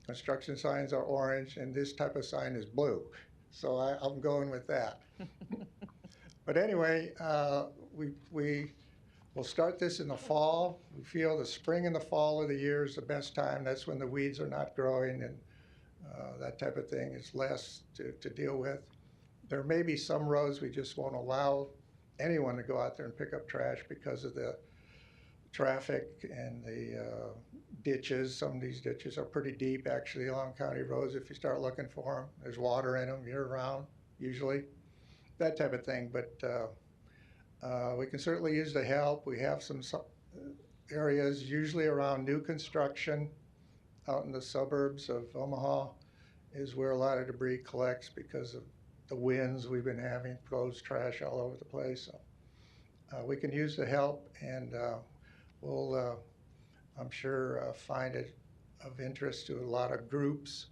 construction signs are orange, and this type of sign is blue. So I'm going with that. But anyway, we will start this in the fall. We feel the spring and the fall of the year is the best time. That's when the weeds are not growing and that type of thing is less to deal with. There may be some roads we just won't allow anyone to go out there and pick up trash because of the traffic and the ditches. Some of these ditches are pretty deep actually along county roads if you start looking for them. There's water in them year round usually, that type of thing. But we can certainly use the help. We have some areas usually around new construction out in the suburbs of Omaha is where a lot of debris collects because of the winds we've been having, blows trash all over the place. So we can use the help, and we'll, I'm sure, find it of interest to a lot of groups,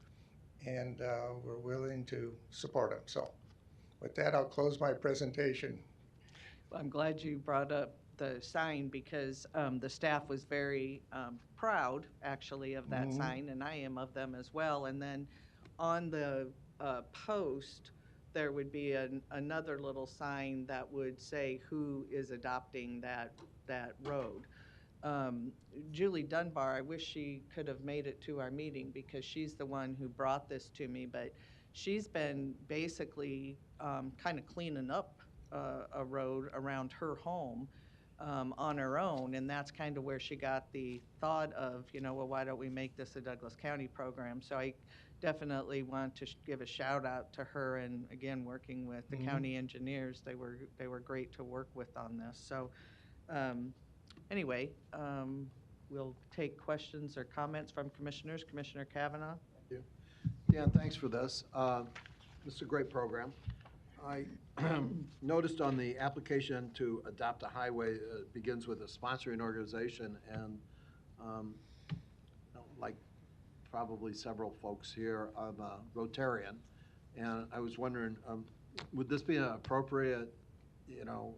and we're willing to support them. So with that, I'll close my presentation. I'm glad you brought up the sign because the staff was very proud, actually, of that sign, and I am of them as well. And then on the post, there would be another little sign that would say who is adopting that road. Julie Dunbar, I wish she could have made it to our meeting because she's the one who brought this to me, but she's been basically kind of cleaning up a road around her home on her own, and that's kind of where she got the thought of, you know, well, why don't we make this a Douglas County program? So I definitely want to give a shout out to her, and again, working with the county engineers, they were great to work with on this. So anyway, we'll take questions or comments from commissioners. Commissioner Kavanaugh. Thank you. Dan, thanks for this. This is a great program. I noticed on the application to adopt a highway, begins with a sponsoring organization, and like probably several folks here, I'm a Rotarian, and I was wondering, would this be an appropriate, you know,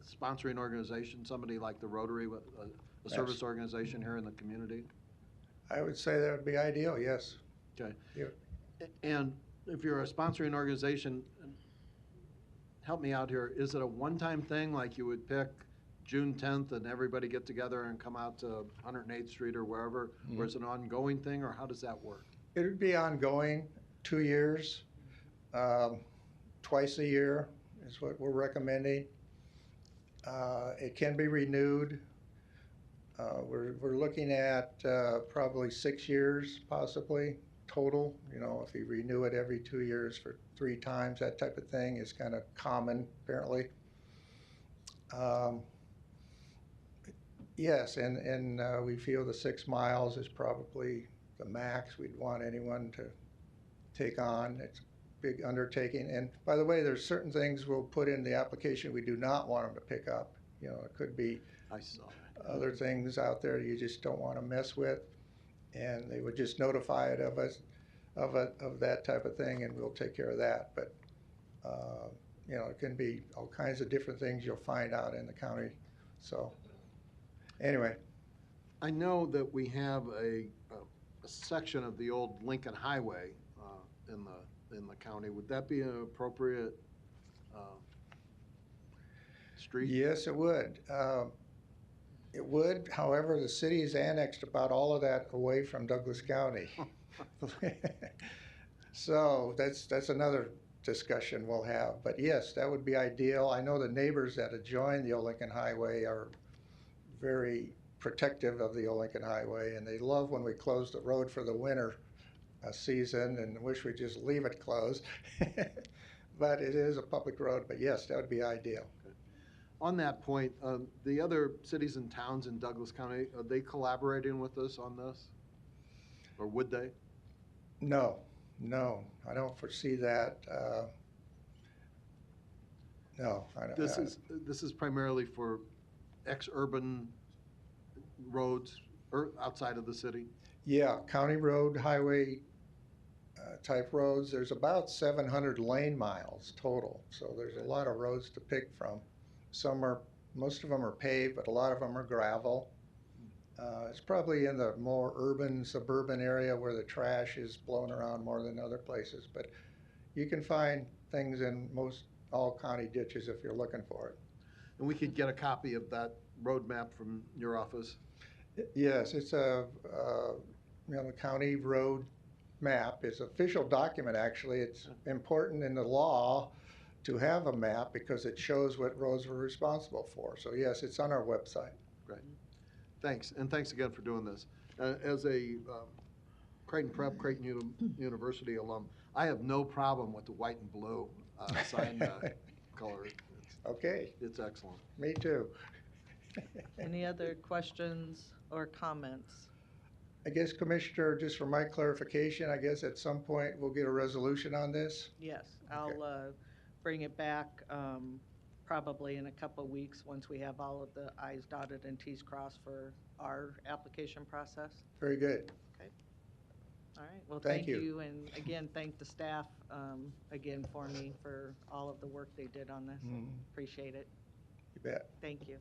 sponsoring organization, somebody like the Rotary, a service organization here in the community? I would say that would be ideal, yes. Okay. Yeah. And if you're a sponsoring organization, help me out here, is it a one-time thing, like you would pick June 10th and everybody get together and come out to 108th Street or wherever, or is it an ongoing thing, or how does that work? It would be ongoing, 2 years, twice a year is what we're recommending. It can be renewed. We're looking at probably 6 years possibly total. You know, if you renew it every 2 years for 3 times, that type of thing is kind of common apparently. Um, yes, and we feel the 6 miles is probably the max we'd want anyone to take on. It's a big undertaking. And by the way, there's certain things we'll put in the application we do not want them to pick up. You know, it could be I saw that. other things out there you just don't want to mess with, and they would just notify it of us of that type of thing, and we'll take care of that. But you know, it can be all kinds of different things you'll find out in the county. So anyway, I know that we have a section of the old Lincoln Highway in the county. Would that be an appropriate street? yes, it would. It would. However, the city has annexed about all of that away from Douglas County. So that's another discussion we'll have. But yes, that would be ideal. I know the neighbors that adjoin the old Lincoln Highway are very protective of the old Lincoln Highway, and they love when we close the road for the winter season and wish we'd just leave it closed. But it is a public road. But yes, that would be ideal. On that point, the other cities and towns in Douglas County, are they collaborating with us on this? Or would they? No, I don't foresee that. No, I don't. This is primarily for ex-urban roads or outside of the city? Yeah, county road, highway type roads. There's about 700 lane miles total, so there's a lot of roads to pick from. Most of them are paved, but a lot of them are gravel. It's probably in the more urban, suburban area where the trash is blown around more than other places, but you can find things in all county ditches if you're looking for it. And we could get a copy of that road map from your office? Yes, it's a the county road map. It's an official document, actually. It's important in the law to have a map because it shows what roads we're responsible for. So yes, it's on our website. Great. Thanks, and thanks again for doing this. As a Creighton Prep, Creighton University alum, I have no problem with the white and blue sign color. Okay, It's excellent. me too. Any other questions or comments? I guess, Commissioner, just for my clarification, I guess at some point we'll get a resolution on this? Yes, I'll bring it back probably in a couple of weeks once we have all of the i's dotted and t's crossed for our application process. Very good. All right, well, Thank thank you. you, and again, thank the staff again for me for all of the work they did on this. Appreciate it. You bet. Thank you.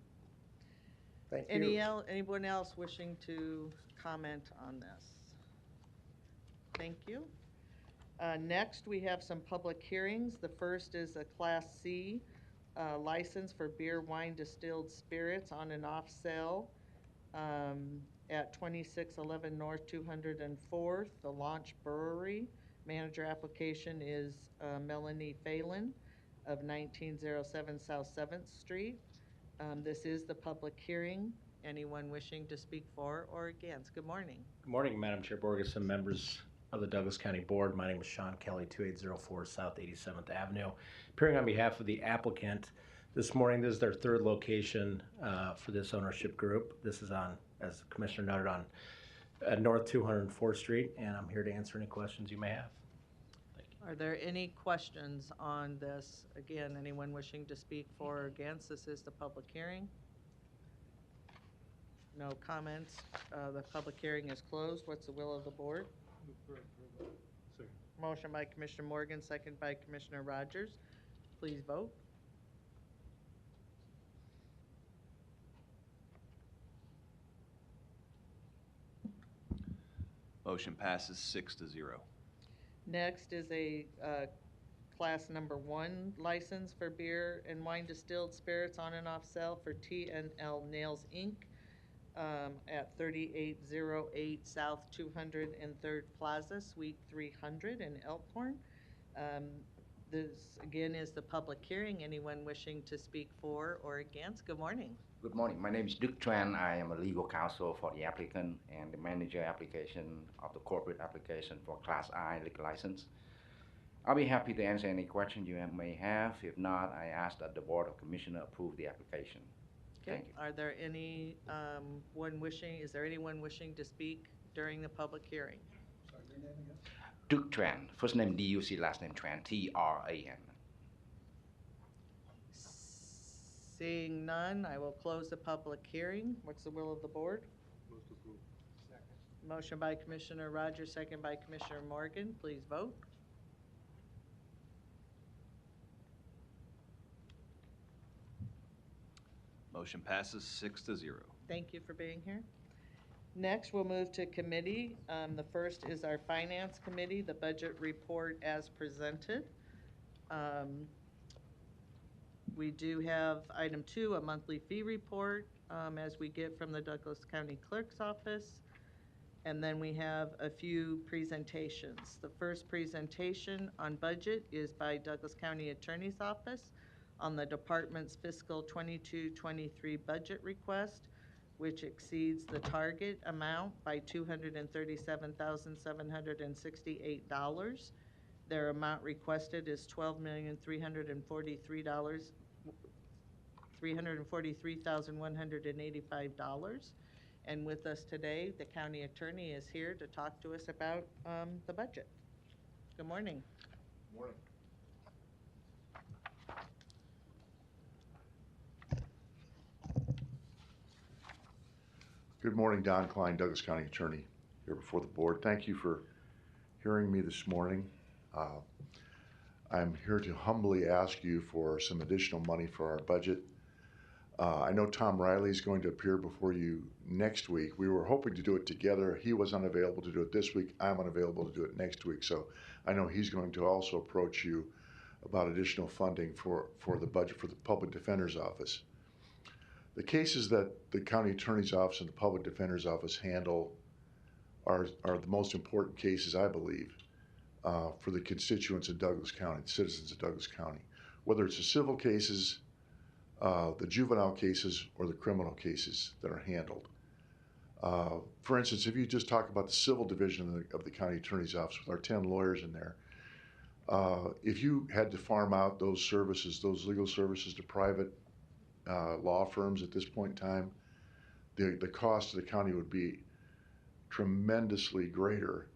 Thank you. Anyone else wishing to comment on this? Thank you. Next, we have some public hearings. The first is a Class C license for beer, wine, distilled spirits on and off sale at 2611 North 204th, the Launch Brewery. Manager application is Melanie Phelan of 1907 South 7th Street. This is the public hearing. Anyone wishing to speak for or against? Good morning. Good morning, Madam Chair Borges and members of the Douglas County Board. My name is Sean Kelly, 2804 South 87th Avenue. Appearing on behalf of the applicant this morning, this is their third location for this ownership group. This is on, as the Commissioner noted, on North 204th Street, and I'm here to answer any questions you may have. Thank you. Are there any questions on this? Again, anyone wishing to speak for or against? This is the public hearing. No comments. The public hearing is closed. What's the will of the board? Motion by Commissioner Morgan, second by Commissioner Rogers. Please vote. Motion passes 6-0. Next is a class number 1 license for beer and wine distilled spirits on and off sale for T&L Nails Inc. At 3808 South 203rd Plaza, Suite 300 in Elkhorn. This, again, is the public hearing. Anyone wishing to speak for or against? Good morning. Good morning. My name is Duc Tran. I am a legal counsel for the applicant and the manager application of the corporate application for Class I liquor license. I'll be happy to answer any question you may have. If not, I ask that the Board of Commissioners approve the application. Okay, Thank you. are there any, is there anyone wishing to speak during the public hearing? Duc Tran, first name D-U-C, last name Tran, T-R-A-N. Seeing none, I will close the public hearing. What's the will of the board? Motion by Commissioner Rogers, second by Commissioner Morgan. Please vote. Motion passes 6-0. Thank you for being here. Next, we'll move to committee. The first is our Finance Committee, the budget report as presented. We do have item 2, a monthly fee report, as we get from the Douglas County Clerk's Office. And then we have a few presentations. The first presentation on budget is by Douglas County Attorney's Office on the department's fiscal 22-23 budget request, which exceeds the target amount by $237,768. Their amount requested is $12,343,185. And with us today, the county attorney is here to talk to us about the budget. Good morning. Morning. Good morning, Don Klein, Douglas County Attorney, here before the board. Thank you for hearing me this morning. I'm here to humbly ask you for some additional money for our budget. I know Tom Riley is going to appear before you next week. We were hoping to do it together. He was unavailable to do it this week. I'm unavailable to do it next week. So I know he's going to also approach you about additional funding for the budget for the Public Defender's Office. The cases that the County Attorney's Office and the Public Defender's Office handle are the most important cases, I believe, for the constituents of Douglas County, the citizens of Douglas County, whether it's the civil cases, the juvenile cases, or the criminal cases that are handled. For instance, if you just talk about the civil division of the County Attorney's Office with our 10 lawyers in there, if you had to farm out those services, those legal services to private law firms at this point in time, the cost to the county would be tremendously greater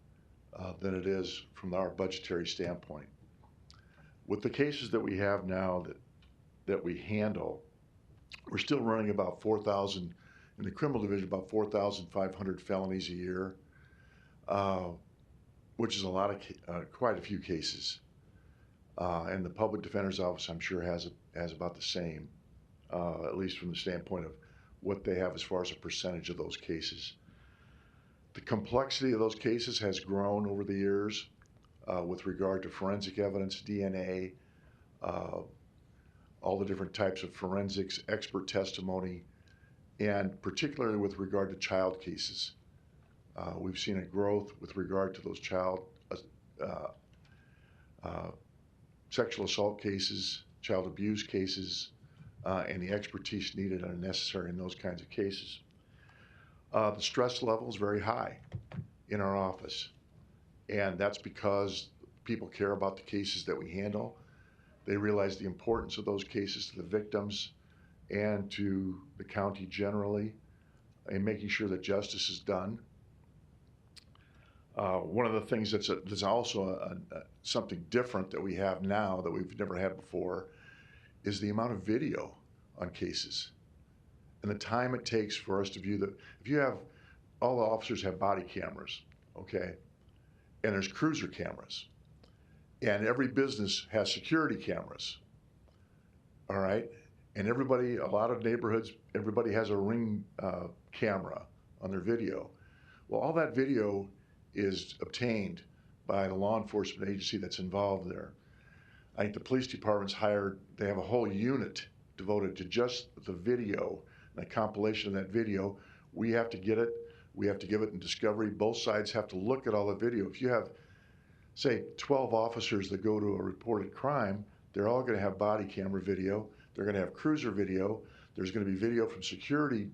than it is from our budgetary standpoint. With the cases that we have now that we handle, we're still running about 4,000, in the criminal division, about 4,500 felonies a year, which is a lot of, quite a few cases. And the Public Defender's Office, I'm sure, has about the same, at least from the standpoint of what they have as far as a percentage of those cases. The complexity of those cases has grown over the years with regard to forensic evidence, DNA, all the different types of forensics, expert testimony, and particularly with regard to child cases. We've seen a growth with regard to those child sexual assault cases, child abuse cases, and the expertise needed and necessary in those kinds of cases. The stress level is very high in our office, and that's because people care about the cases that we handle. They realize the importance of those cases to the victims and to the county generally, and making sure that justice is done. One of the things that's also something different that we have now that we've never had before is the amount of video on cases and the time it takes for us to view if you have, all the officers have body cameras, okay? And there's cruiser cameras. And every business has security cameras, all right? And everybody, a lot of neighborhoods, everybody has a Ring camera on their video. Well, all that video is obtained by the law enforcement agency that's involved there. I think the police department's hired, they have a whole unit devoted to just the video and a compilation of that video. We have to get it, we have to give it in discovery. Both sides have to look at all the video. If you have say 12 officers that go to a reported crime, they're all going to have body camera video. They're going to have cruiser video. There's going to be video from security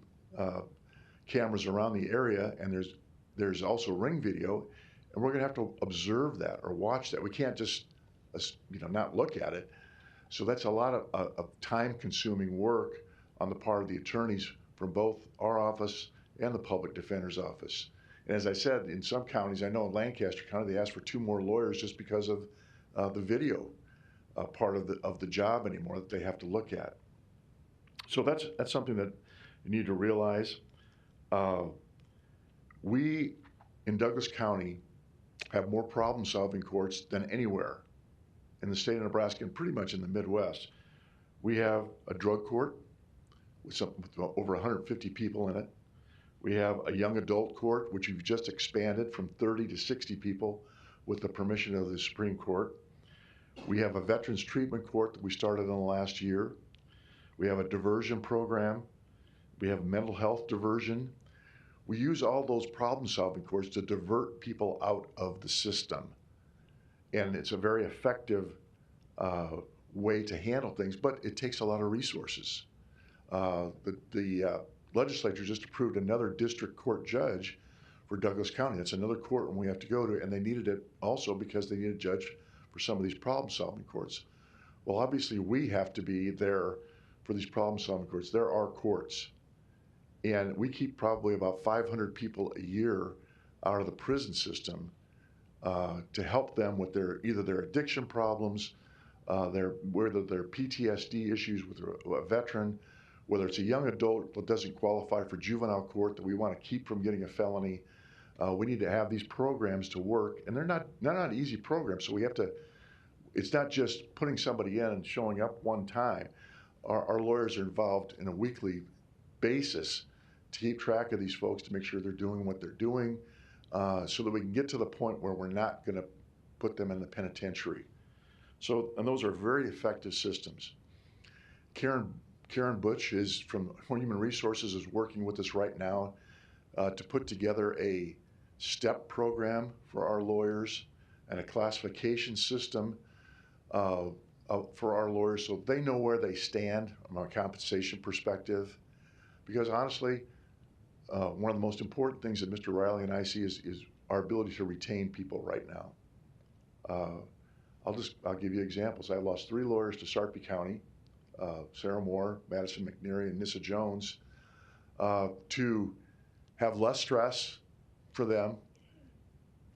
cameras around the area, and there's also ring video, and we're going to have to observe that or watch that. We can't just not look at it. So that's a lot of time-consuming work on the part of the attorneys from both our office and the public defender's office. And as I said, in some counties, I know in Lancaster County, they asked for 2 more lawyers just because of the video part of the job anymore that they have to look at. So that's something that you need to realize. We in Douglas County have more problem-solving courts than anywhere in the state of Nebraska and pretty much in the Midwest. We have a drug court with over 150 people in it. We have a young adult court, which we've just expanded from 30 to 60 people with the permission of the Supreme Court. We have a veterans treatment court that we started in the last year. We have a diversion program. We have mental health diversion. We use all those problem-solving courts to divert people out of the system. And it's a very effective way to handle things, but it takes a lot of resources. The legislature just approved another district court judge for Douglas County. That's another courtroom we have to go to, and they needed it also because they needed a judge for some of these problem-solving courts. Well, obviously, we have to be there for these problem-solving courts. There are courts, and we keep probably about 500 people a year out of the prison system to help them with either their addiction problems, whether their PTSD issues with a veteran, whether it's a young adult that doesn't qualify for juvenile court that we want to keep from getting a felony. We need to have these programs to work, and they're not easy programs. So we have to. It's not just putting somebody in and showing up one time. Our lawyers are involved in a weekly basis to keep track of these folks to make sure they're doing what they're doing, so that we can get to the point where we're not going to put them in the penitentiary. So, and those are very effective systems. Karen Butch is from Human Resources is working with us right now to put together a STEP program for our lawyers and a classification system for our lawyers so they know where they stand from a compensation perspective. Because honestly, one of the most important things that Mr. Riley and I see is our ability to retain people right now. I'll give you examples. I lost 3 lawyers to Sarpy County, Sarah Moore, Madison McNeary, and Nissa Jones, to have less stress for them,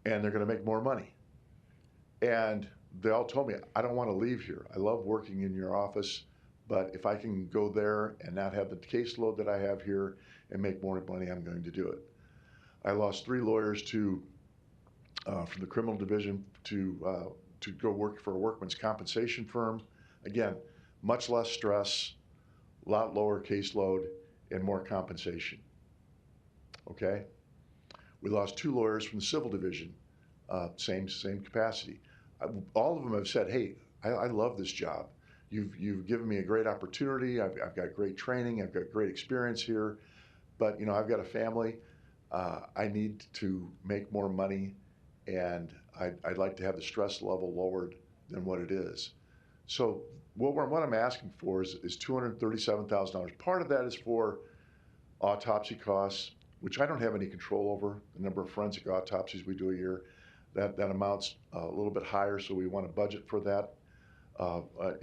and they're going to make more money. And they all told me, I don't want to leave here. I love working in your office, but if I can go there and not have the caseload that I have here and make more money, I'm going to do it. I lost 3 lawyers from the criminal division to go work for a workman's compensation firm. Again, much less stress, a lot lower caseload, and more compensation. Okay? We lost 2 lawyers from the civil division, same capacity. All of them have said, hey, I love this job. You've given me a great opportunity. I've got great training. I've got great experience here. But, I've got a family. I need to make more money, and I'd like to have the stress level lowered than what it is. So what I'm asking for is $237,000. Part of that is for autopsy costs, which I don't have any control over, the number of forensic autopsies we do a year. That amounts a little bit higher, so we want to budget for that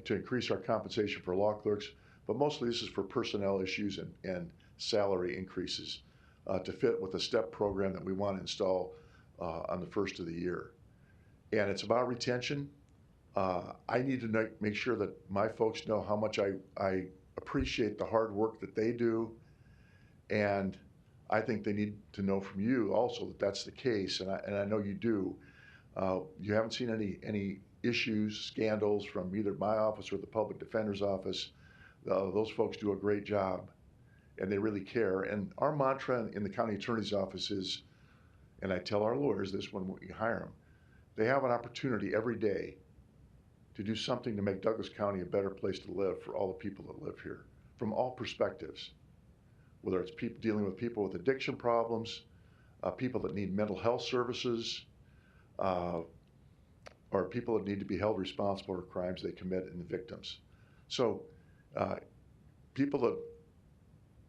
to increase our compensation for law clerks. But mostly this is for personnel issues and salary increases to fit with the STEP program that we want to install on the first of the year. And it's about retention. I need to make sure that my folks know how much I appreciate the hard work that they do, and I think they need to know from you also that that's the case, and I know you do. You haven't seen any issues, scandals from either my office or the public defender's office. Those folks do a great job, and they really care. And our mantra in the county attorney's office is, and I tell our lawyers this when we hire them, they have an opportunity every day to do something to make Douglas County a better place to live for all the people that live here, from all perspectives. Whether it's people dealing with people with addiction problems, people that need mental health services, are people that need to be held responsible for crimes they commit and the victims. So people that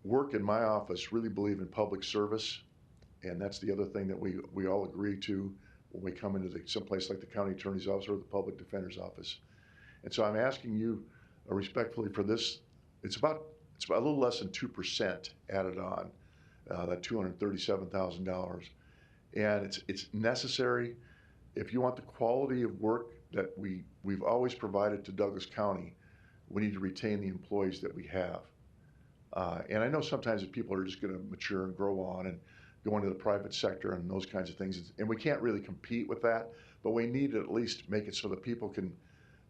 work in my office really believe in public service, and that's the other thing that we all agree to when we come into someplace like the county attorney's office or the public defender's office. And so I'm asking you respectfully for this. It's about a little less than 2% added on, that $237,000, and it's necessary if you want the quality of work that we've always provided to Douglas County. We need to retain the employees that we have. And I know sometimes that people are just going to mature and grow on and go into the private sector and those kinds of things. And we can't really compete with that, but we need to at least make it so that people can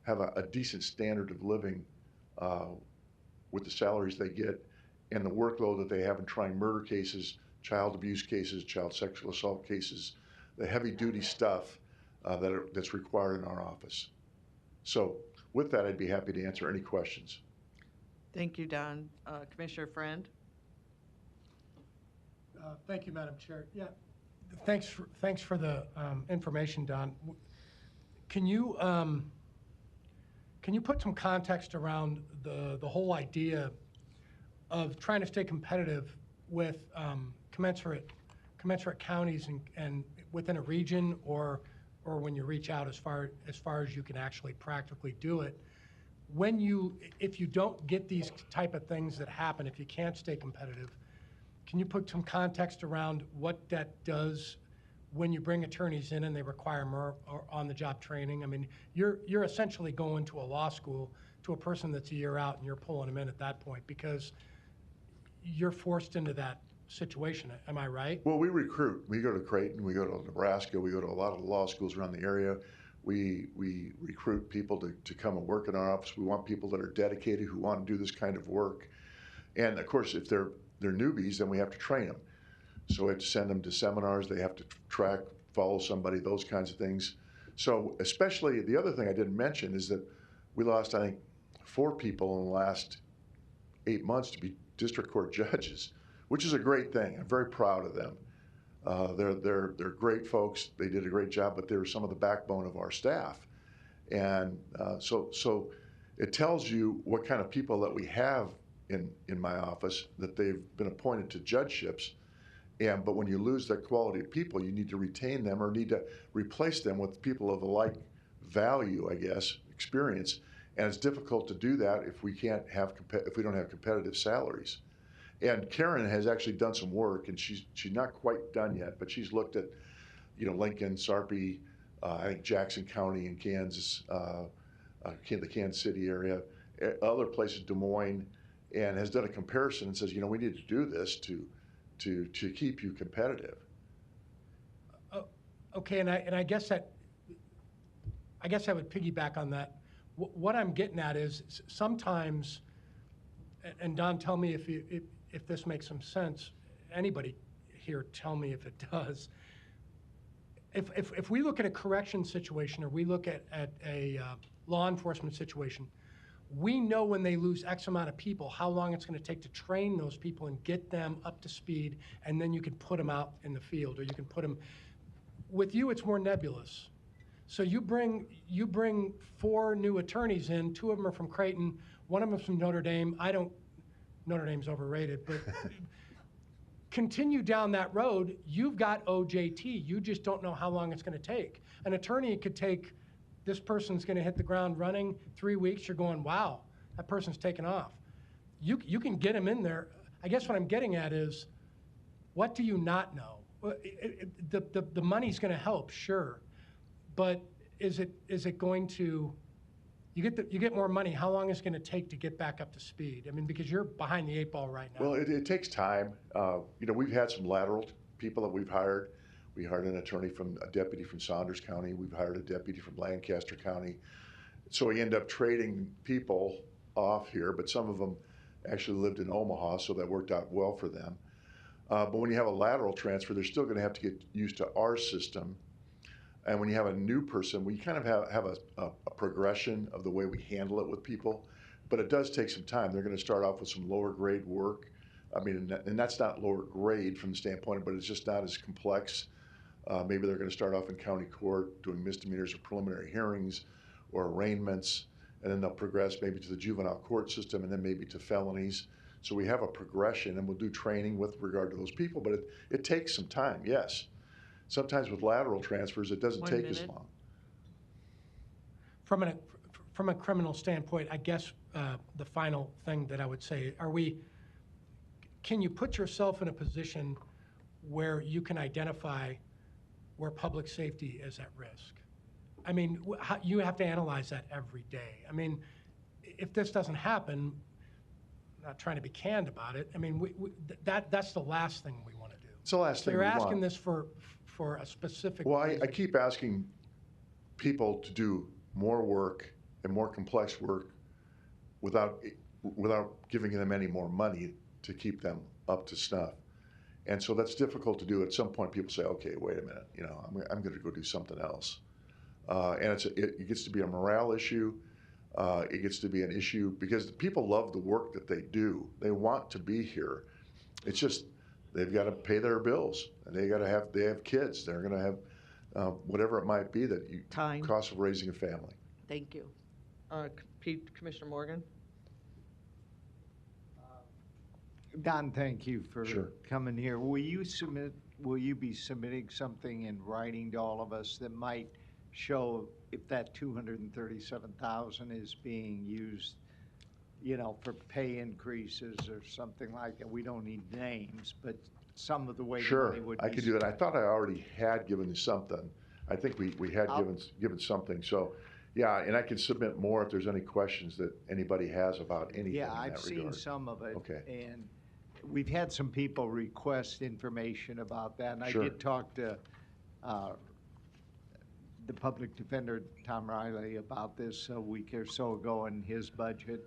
have a decent standard of living with the salaries they get and the workload that they have in trying murder cases, child abuse cases, child sexual assault cases, the heavy duty stuff that's required in our office. So with that, I'd be happy to answer any questions. Thank you, Don. Commissioner Friend? Thank you, Madam Chair. Yeah, thanks for the information, Don. Can you put some context around the whole idea of trying to stay competitive with commensurate counties and within a region, or when you reach out as far as you can actually practically do it? If you don't get these type of things that happen, if you can't stay competitive, can you put some context around what that does when you bring attorneys in and they require more on-the-job training? I mean, you're essentially going to a law school to a person that's a year out, and you're pulling them in at that point because you're forced into that situation. Am I right? Well, we recruit. We go to Creighton, we go to Nebraska, we go to a lot of the law schools around the area. We recruit people to come and work in our office. We want people that are dedicated, who want to do this kind of work. And of course, if they're newbies, then we have to train them. So we have to send them to seminars. They have to follow somebody, those kinds of things. So especially, the other thing I didn't mention is that we lost, I think, 4 people in the last 8 months to be district court judges, which is a great thing. I'm very proud of them. They're great folks. They did a great job, but they were some of the backbone of our staff. And so it tells you what kind of people that we have in my office, that they've been appointed to judgeships. But when you lose that quality of people, you need to retain them or need to replace them with people of a like value, I guess, experience. And it's difficult to do that if we don't have competitive salaries. And Karen has actually done some work, and she's not quite done yet, but she's looked at, Lincoln, Sarpy, I think Jackson County in Kansas, the Kansas City area, other places, Des Moines, and has done a comparison and says, we need to do this to keep you competitive. Okay, and I guess I would piggyback on that. What I'm getting at is sometimes, and Don, tell me if this makes some sense. Anybody here, tell me if it does. If we look at a correction situation, or we look at a law enforcement situation, we know when they lose X amount of people, how long it's going to take to train those people and get them up to speed, and then you can put them out in the field, or you can put them. With you, it's more nebulous. So you bring 4 new attorneys in. 2 of them are from Creighton. 1 of them is from Notre Dame. Notre Dame's overrated, but continue down that road. You've got OJT. You just don't know how long it's going to take. An attorney could take. This person's going to hit the ground running 3 weeks. You're going, wow, that person's taken off. You can get them in there. I guess what I'm getting at is, what do you not know? The money's going to help, sure, but is it going to? You get more money. How long is it going to take to get back up to speed? I mean, because you're behind the 8 ball right now. Well, it takes time. We've had some lateral people that we've hired. We hired a deputy from Saunders County. We've hired a deputy from Lancaster County. So we end up trading people off here, but some of them actually lived in Omaha, so that worked out well for them. But when you have a lateral transfer, they're still going to have to get used to our system. And when you have a new person, we kind of have a progression of the way we handle it with people. But it does take some time. They're going to start off with some lower grade work. I mean, and that's not lower grade from the standpoint, but it's just not as complex. Maybe they're going to start off in county court doing misdemeanors or preliminary hearings or arraignments, and then they'll progress maybe to the juvenile court system and then maybe to felonies. So we have a progression, and we'll do training with regard to those people, but it takes some time, yes. Sometimes with lateral transfers, it doesn't 1 take as minute. long. From a criminal standpoint, I guess the final thing that I would say, can you put yourself in a position where you can identify where public safety is at risk? I mean, you have to analyze that every day. I mean, if this doesn't happen, I'm not trying to be canned about it. I mean, that's the last thing we want to do. It's the last So thing you're we asking want. this for a specific Well, I reason. keep asking people to do more work and more complex work without giving them any more money to keep them up to snuff. And so that's difficult to do. At some point, people say, okay, wait a minute, I'm going to go do something else. And it gets to be a morale issue. It gets to be an issue because people love the work that they do. They want to be here. It's just they've got to pay their bills, and they have kids. They're going to have whatever it might be Time. cost of raising a family. Thank you. Commissioner Morgan? Don, thank you for Sure. coming here. Will you be submitting something in writing to all of us that might show if that 237,000 is being used, for pay increases or something like that? We don't need names, but some of the way the Sure, money would I be could do that. I thought I already had given you something. I think we had given something. So, yeah, and I can submit more if there's any questions that anybody has about anything Yeah, in I've that seen regard. some of it. Okay. And we've had some people request information about that. And Sure. I did talk to the public defender, Tom Riley, about this a week or so ago in his budget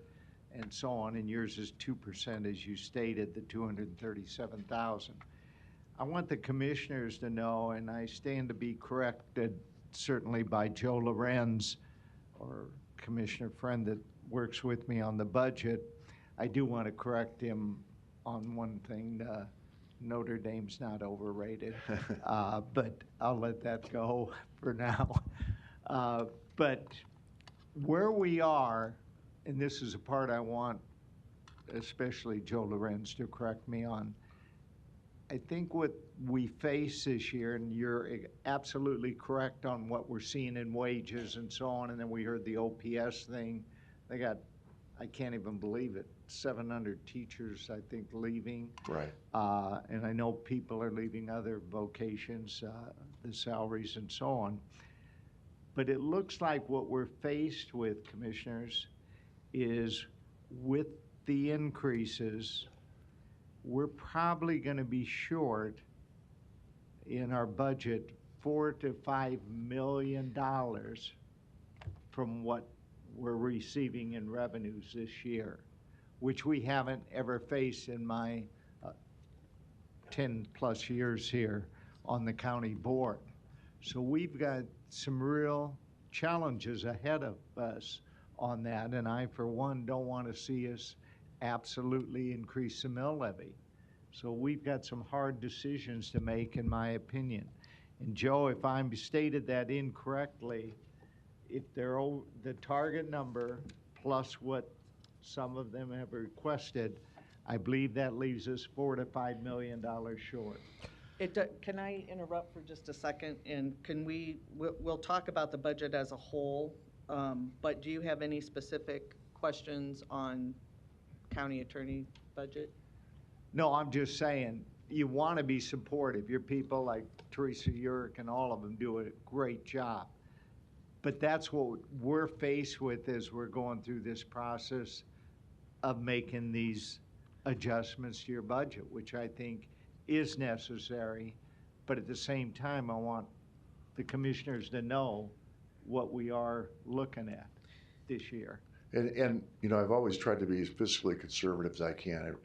and so on. And yours is 2%, as you stated, the 237,000. I want the commissioners to know, and I stand to be corrected certainly by Joe Lorenz, or Commissioner Friend that works with me on the budget. I do want to correct him on one thing. Notre Dame's not overrated, but I'll let that go for now. But where we are, and this is a part I want especially Joe Lorenz to correct me on, I think what we face this year, and you're absolutely correct on what we're seeing in wages and so on, and then we heard the OPS thing. They got, I can't even believe it, 700 teachers, I think, leaving. Right. And I know people are leaving other vocations, the salaries and so on. But it looks like what we're faced with, commissioners, is with the increases, we're probably going to be short in our budget $4 to $5 million from what we're receiving in revenues this year, which we haven't ever faced in my 10 plus years here on the county board. So we've got some real challenges ahead of us on that, and I, for one, don't want to see us absolutely increase the mill levy. So we've got some hard decisions to make, in my opinion. And Joe, if I'm stated that incorrectly, if they're the target number plus what some of them have requested, I believe that leaves us $4 to $5 million short. Can I interrupt for just a second? And we'll talk about the budget as a whole, but do you have any specific questions on county attorney budget? No, I'm just saying, you want to be supportive. Your people like Teresa Urick and all of them do a great job. But that's what we're faced with as we're going through this process of making these adjustments to your budget, which I think is necessary. But at the same time, I want the commissioners to know what we are looking at this year. And I've always tried to be as fiscally conservative as I can.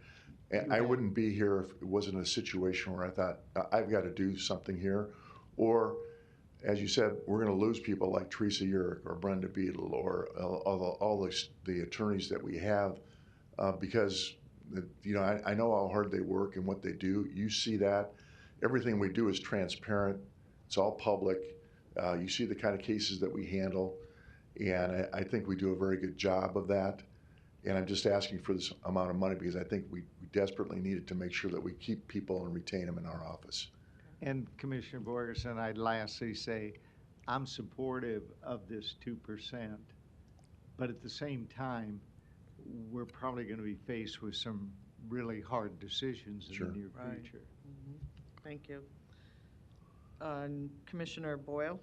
I wouldn't be here if it wasn't a situation where I thought, I've got to do something here. Or, as you said, we're going to lose people like Teresa Urick or Brenda Beadle or all the attorneys that we have because, I know how hard they work and what they do. You see that. Everything we do is transparent. It's all public. You see the kind of cases that we handle, and I think we do a very good job of that. And I'm just asking for this amount of money because I think we desperately need it to make sure that we keep people and retain them in our office. And Commissioner Borgeson, I'd lastly say, I'm supportive of this 2%, but at the same time, we're probably going to be faced with some really hard decisions in Sure. the near Right. future. Thank you. Commissioner Boyle?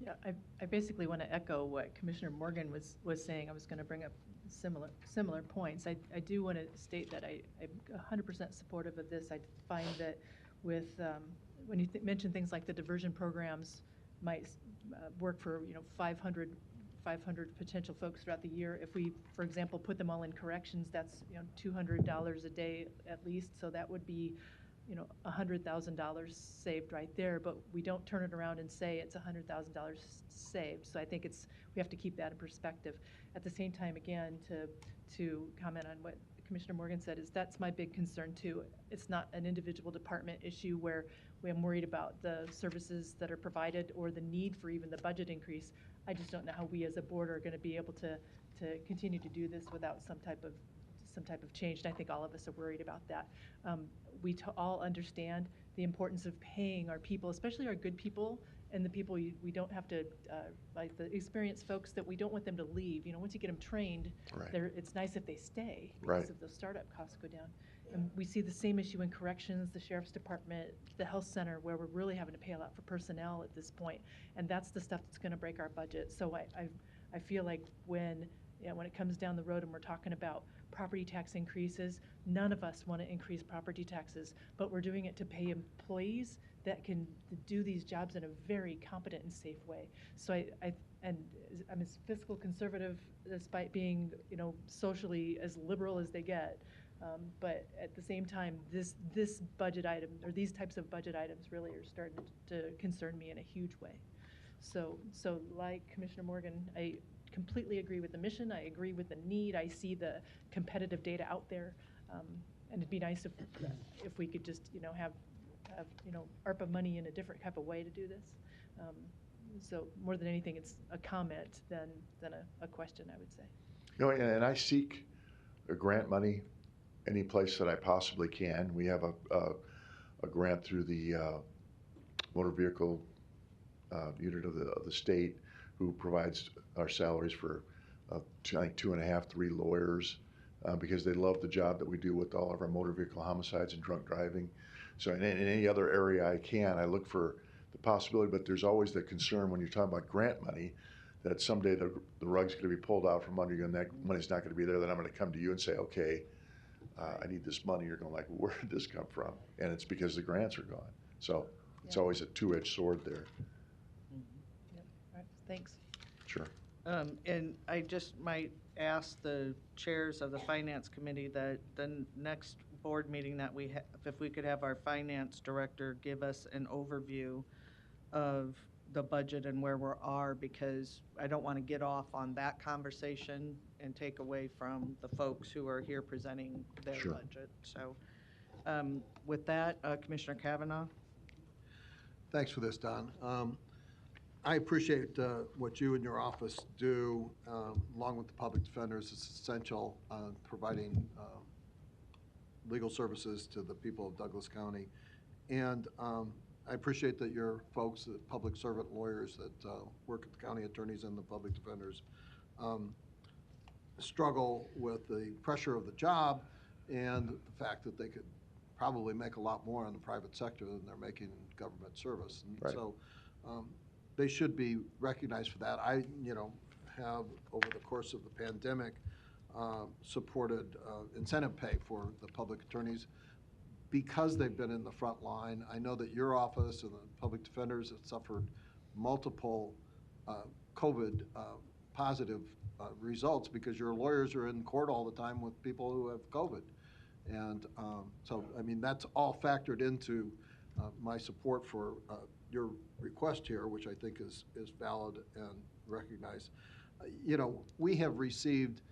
Yeah, I basically want to echo what Commissioner Morgan was saying. I was going to bring up similar points. I do want to state that I'm 100% supportive of this. I find that with, when you mention things like the diversion programs might work for, 500 potential folks throughout the year. If we, for example, put them all in corrections, that's, $200 a day at least. So that would be, $100,000 saved right there, but we don't turn it around and say it's $100,000 saved. So I think we have to keep that in perspective. At the same time, again, to comment on what Commissioner Morgan said, is that's my big concern too. It's not an individual department issue where I'm worried about the services that are provided or the need for even the budget increase. I just don't know how we as a board are going to be able to continue to do this without some type of change, and I think all of us are worried about that. We all understand the importance of paying our people, especially our good people, and the people we don't have to, like the experienced folks that we don't want them to leave. Once you get them trained, Right. it's nice if they stay Right. because of those startup costs go down. And we see the same issue in corrections, the sheriff's department, the health center, where we're really having to pay a lot for personnel at this point, and that's the stuff that's going to break our budget. So I feel like when it comes down the road and we're talking about property tax increases, none of us want to increase property taxes, but we're doing it to pay employees that can do these jobs in a very competent and safe way. So I'm a fiscal conservative despite being, socially as liberal as they get. But at the same time, this budget item, or these types of budget items, really are starting to concern me in a huge way. So like Commissioner Morgan, I completely agree with the mission. I agree with the need. I see the competitive data out there, and it'd be nice if we could just have ARPA money in a different type of way to do this. So more than anything, it's a comment than a question, I would say. And I seek grant money any place that I possibly can. We have a grant through the motor vehicle unit of the state, who provides our salaries for I think 2.5, 3 lawyers, because they love the job that we do with all of our motor vehicle homicides and drunk driving. So in any other area I can, I look for the possibility, but there's always the concern when you're talking about grant money that someday the rug's going to be pulled out from under you and that money's not going to be there. Then I'm going to come to you and say, okay, I need this money. You're going like, where did this come from? And it's because the grants are gone. So it's always a two-edged sword there. Yep. All right. Thanks. Sure. And I just might ask the chairs of the finance committee that the next board meeting that we have, if we could have our finance director give us an overview of the budget and where we are, because I don't want to get off on that conversation and take away from the folks who are here presenting their Sure. budget. So with that, Commissioner Kavanaugh. Thanks for this, Don. I appreciate what you and your office do, along with the public defenders. It's essential providing legal services to the people of Douglas County. And I appreciate that your folks, the public servant lawyers that work at the county attorneys and the public defenders, struggle with the pressure of the job and the fact that they could probably make a lot more in the private sector than they're making in government service. And Right. so they should be recognized for that. I, have, over the course of the pandemic, supported incentive pay for the public attorneys because they've been in the front line. I know that your office and the public defenders have suffered multiple COVID positive results because your lawyers are in court all the time with people who have COVID. And so, I mean, that's all factored into my support for your request here, which I think is valid and recognized. We have received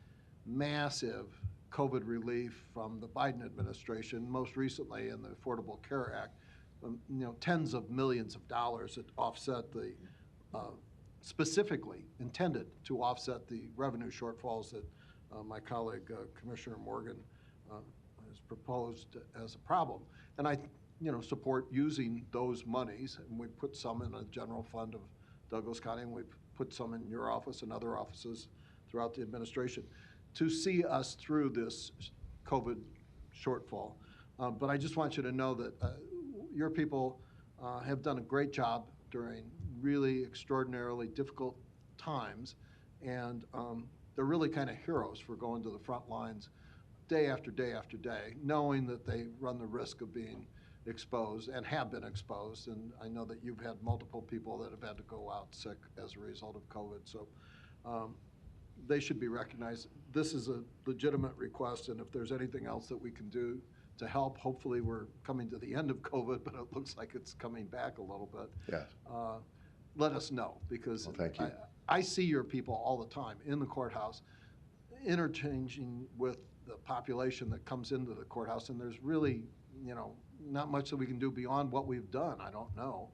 massive COVID relief from the Biden administration, most recently in the Affordable Care Act, tens of millions of dollars that offset the, specifically intended to offset the revenue shortfalls that my colleague Commissioner Morgan has proposed as a problem. And I, support using those monies, and we put some in a general fund of Douglas County, and we've put some in your office and other offices throughout the administration to see us through this COVID shortfall. But I just want you to know that your people have done a great job during really extraordinarily difficult times, and they're really kind of heroes for going to the front lines day after day after day, knowing that they run the risk of being exposed and have been exposed. And I know that you've had multiple people that have had to go out sick as a result of COVID. So they should be recognized. This is a legitimate request, and if there's anything else that we can do to help, hopefully we're coming to the end of COVID, but it looks like it's coming back a little bit. Yes. Let us know, because Well, thank you. I see your people all the time in the courthouse, interchanging with the population that comes into the courthouse, and there's really, not much that we can do beyond what we've done, I don't know,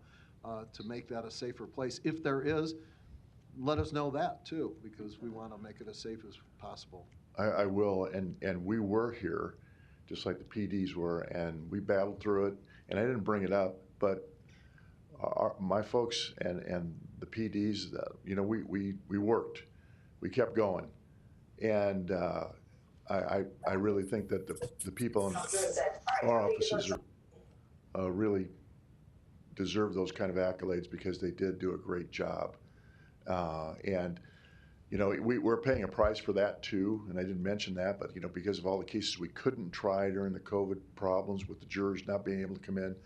to make that a safer place. If there is, let us know that too, because we want to make it as safe as possible. I will, and we were here, just like the PDs were, and we battled through it. And I didn't bring it up, but my folks and the PDs, we worked, we kept going, and I really think that the people in our offices are really deserve those kind of accolades, because they did do a great job. And we're paying a price for that too, and I didn't mention that, but because of all the cases we couldn't try during the COVID problems with the jurors not being able to come in,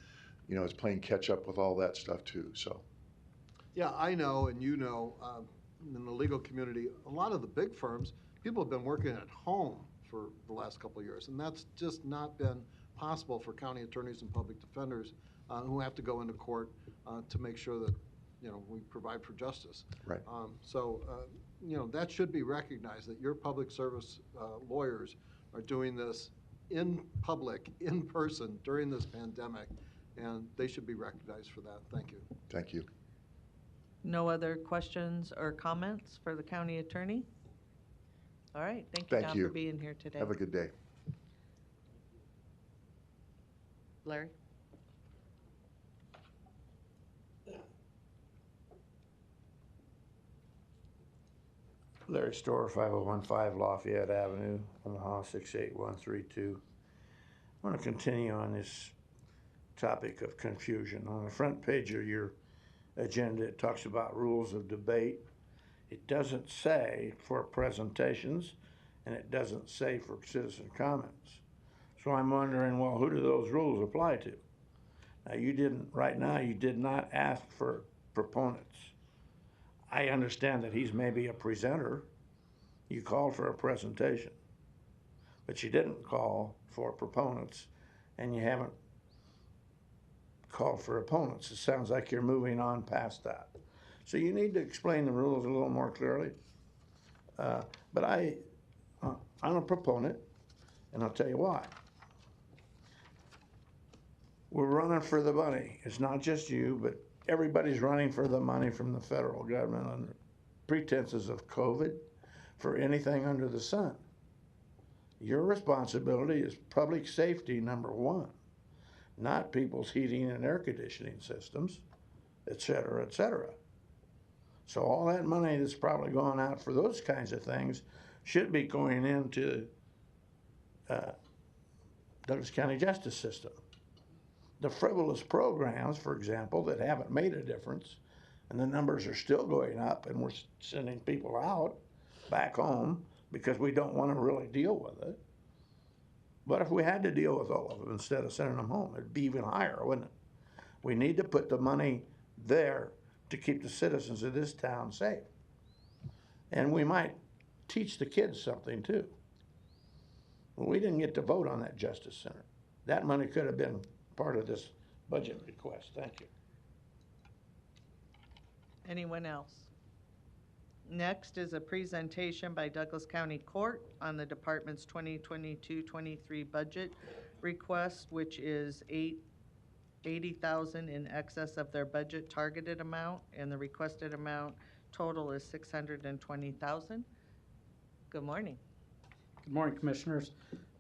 it's playing catch up with all that stuff too. So, yeah, I know, and in the legal community, a lot of the big firms, people have been working at home for the last couple of years, and that's just not been possible for county attorneys and public defenders who have to go into court to make sure that we provide for justice. Right. That should be recognized, that your public service lawyers are doing this in public, in person, during this pandemic, and they should be recognized for that. Thank you. thank you. No other questions or comments for the county attorney? All right, thank you, Thank Tom, you. for being here today. Have a good day. Larry? Larry Store, 5015 Lafayette Avenue, Omaha 68132. I want to continue on this topic of confusion. On the front page of your agenda, it talks about rules of debate. It doesn't say for presentations, and it doesn't say for citizen comments. So I'm wondering, well, who do those rules apply to? Now, you did not ask for proponents. I understand that he's maybe a presenter. You called for a presentation, but you didn't call for proponents, and you haven't called for opponents. It sounds like you're moving on past that. So you need to explain the rules a little more clearly. But I'm a proponent, and I'll tell you why. We're running for the money. It's not just you, but everybody's running for the money from the federal government under pretenses of COVID for anything under the sun. Your responsibility is public safety, number one, not people's heating and air conditioning systems, et cetera, et cetera. So all that money that's probably going out for those kinds of things should be going into Douglas County Justice System. The frivolous programs, for example, that haven't made a difference, and the numbers are still going up, and we're sending people out back home because we don't want to really deal with it. But if we had to deal with all of them instead of sending them home, it'd be even higher, wouldn't it? We need to put the money there to keep the citizens of this town safe. And we might teach the kids something too. Well, we didn't get to vote on that Justice Center. That money could have been part of this budget request. Thank you. Anyone else? Next is a presentation by Douglas County Court on the department's 2022-23 budget request, which is $80,000 in excess of their budget targeted amount, and the requested amount total is $620,000. Good morning. Good morning, Commissioners.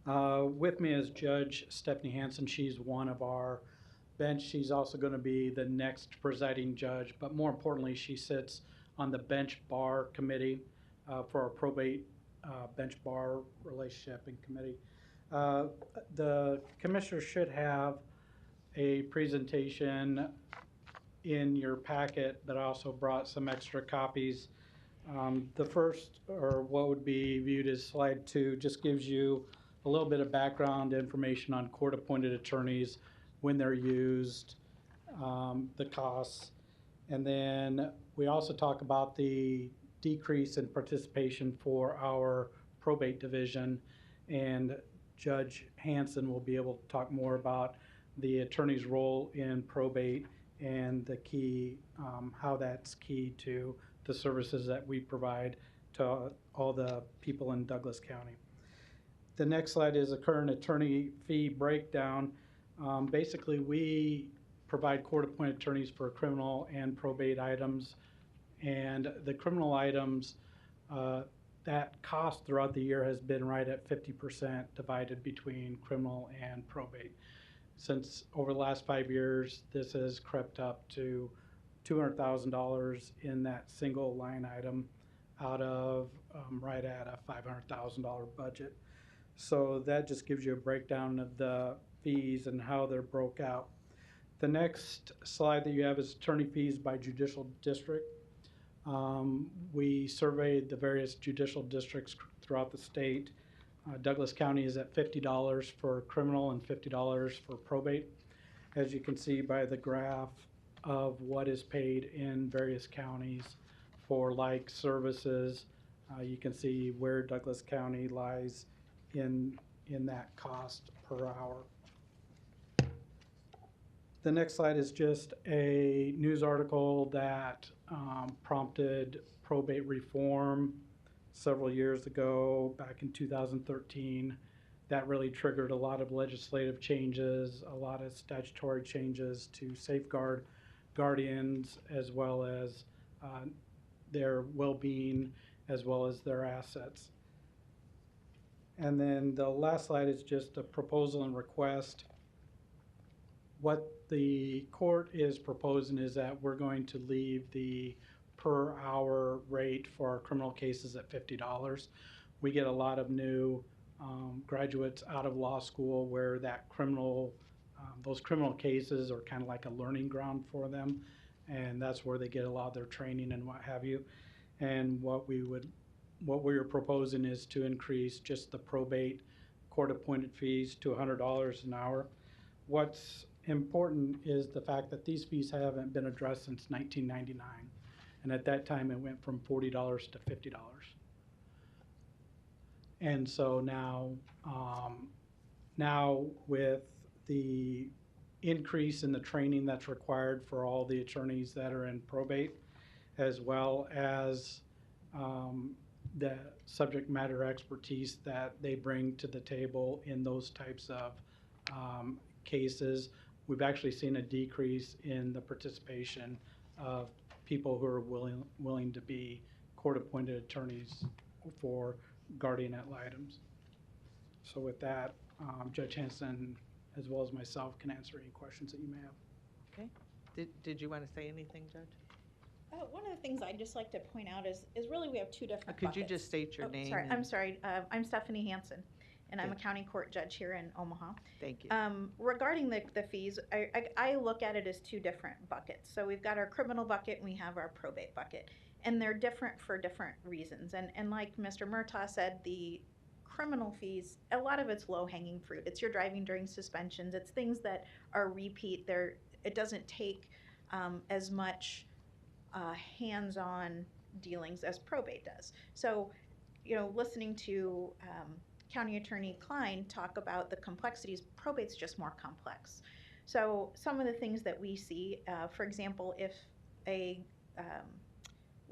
With me is Judge Stephanie Hansen. She's one of our bench. She's also going to be the next presiding judge, but more importantly, she sits on the bench bar committee for our probate bench bar relationship and committee. The Commissioners should have a presentation in your packet, but I also brought some extra copies. The first, or what would be viewed as slide 2, just gives you a little bit of background information on court-appointed attorneys, when they're used, the costs. And then we also talk about the decrease in participation for our probate division. And Judge Hansen will be able to talk more about the attorney's role in probate and the key, how that's key to the services that we provide to all the people in Douglas County. The next slide is a current attorney fee breakdown. Basically, we provide court-appointed attorneys for criminal and probate items. And the criminal items, that cost throughout the year has been right at 50% divided between criminal and probate. Since over the last 5 years, this has crept up to $200,000 in that single line item out of right at a $500,000 budget. So that just gives you a breakdown of the fees and how they're broke out. The next slide that you have is attorney fees by judicial district. We surveyed the various judicial districts throughout the state. Douglas County is at $50 for criminal and $50 for probate. As you can see by the graph of what is paid in various counties for like services, you can see where Douglas County lies in that cost per hour. The next slide is just a news article that prompted probate reform several years ago, back in 2013. That really triggered a lot of legislative changes, a lot of statutory changes to safeguard guardians as well as their well-being as well as their assets. And then the last slide is just a proposal and request. What the court is proposing is that we're going to leave the per hour rate for our criminal cases at $50. We get a lot of new graduates out of law school where that those criminal cases are kind of like a learning ground for them, and that's where they get a lot of their training and what have you. And what we are proposing is to increase just the probate court-appointed fees to $100 an hour. What's important is the fact that these fees haven't been addressed since 1999, and at that time it went from $40 to $50. And so now with the increase in the training that's required for all the attorneys that are in probate, as well as the subject matter expertise that they bring to the table in those types of cases, we've actually seen a decrease in the participation of people who are willing to be court-appointed attorneys for guardian ad litem. So with that, Judge Hansen, as well as myself, can answer any questions that you may have. Okay. Did you want to say anything, Judge? One of the things I'd just like to point out is really we have two different Could buckets. you just state your name? Sorry, I'm sorry. I'm Stephanie Hansen, and I'm a county court judge here in Omaha. Thank you. Regarding the fees, I look at it as two different buckets. So we've got our criminal bucket and we have our probate bucket. And they're different for different reasons. And like Mr. Murtaugh said, the criminal fees, a lot of it's low-hanging fruit. It's your driving during suspensions. It's things that are repeat. It doesn't take as much hands-on dealings as probate does. So, listening to County Attorney Klein talk about the complexities, probate's just more complex. So some of the things that we see, for example, if a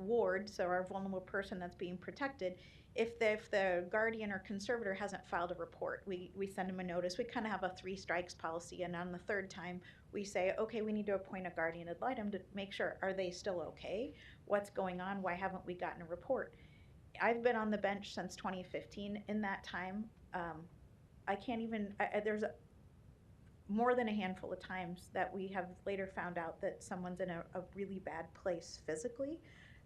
ward, so our vulnerable person that's being protected, if the guardian or conservator hasn't filed a report, we send them a notice. We kind of have a 3 strikes policy, and on the 3rd time, we say, okay, we need to appoint a guardian ad litem to make sure, are they still okay? What's going on? Why haven't we gotten a report? I've been on the bench since 2015. In that time, I can't even, there's more than a handful of times that we have later found out that someone's in a really bad place physically.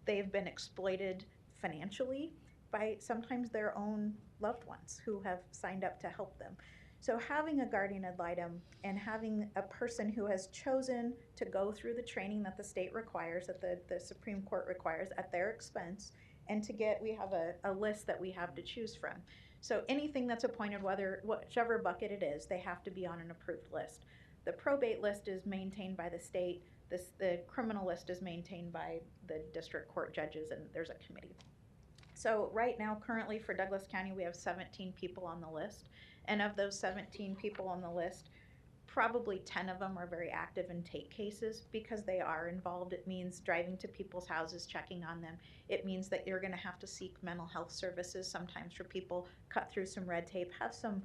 They've been exploited financially by sometimes their own loved ones who have signed up to help them. So having a guardian ad litem and having a person who has chosen to go through the training that the state requires, that the Supreme Court requires at their expense, and to get, we have a list that we have to choose from. So anything that's appointed, whichever bucket it is, they have to be on an approved list. The probate list is maintained by the state. The criminal list is maintained by the district court judges, and there's a committee. So right now, currently for Douglas County, we have 17 people on the list. And of those 17 people on the list, probably 10 of them are very active and take cases because they are involved. It means driving to people's houses, checking on them. It means that you're going to have to seek mental health services sometimes for people, cut through some red tape, have some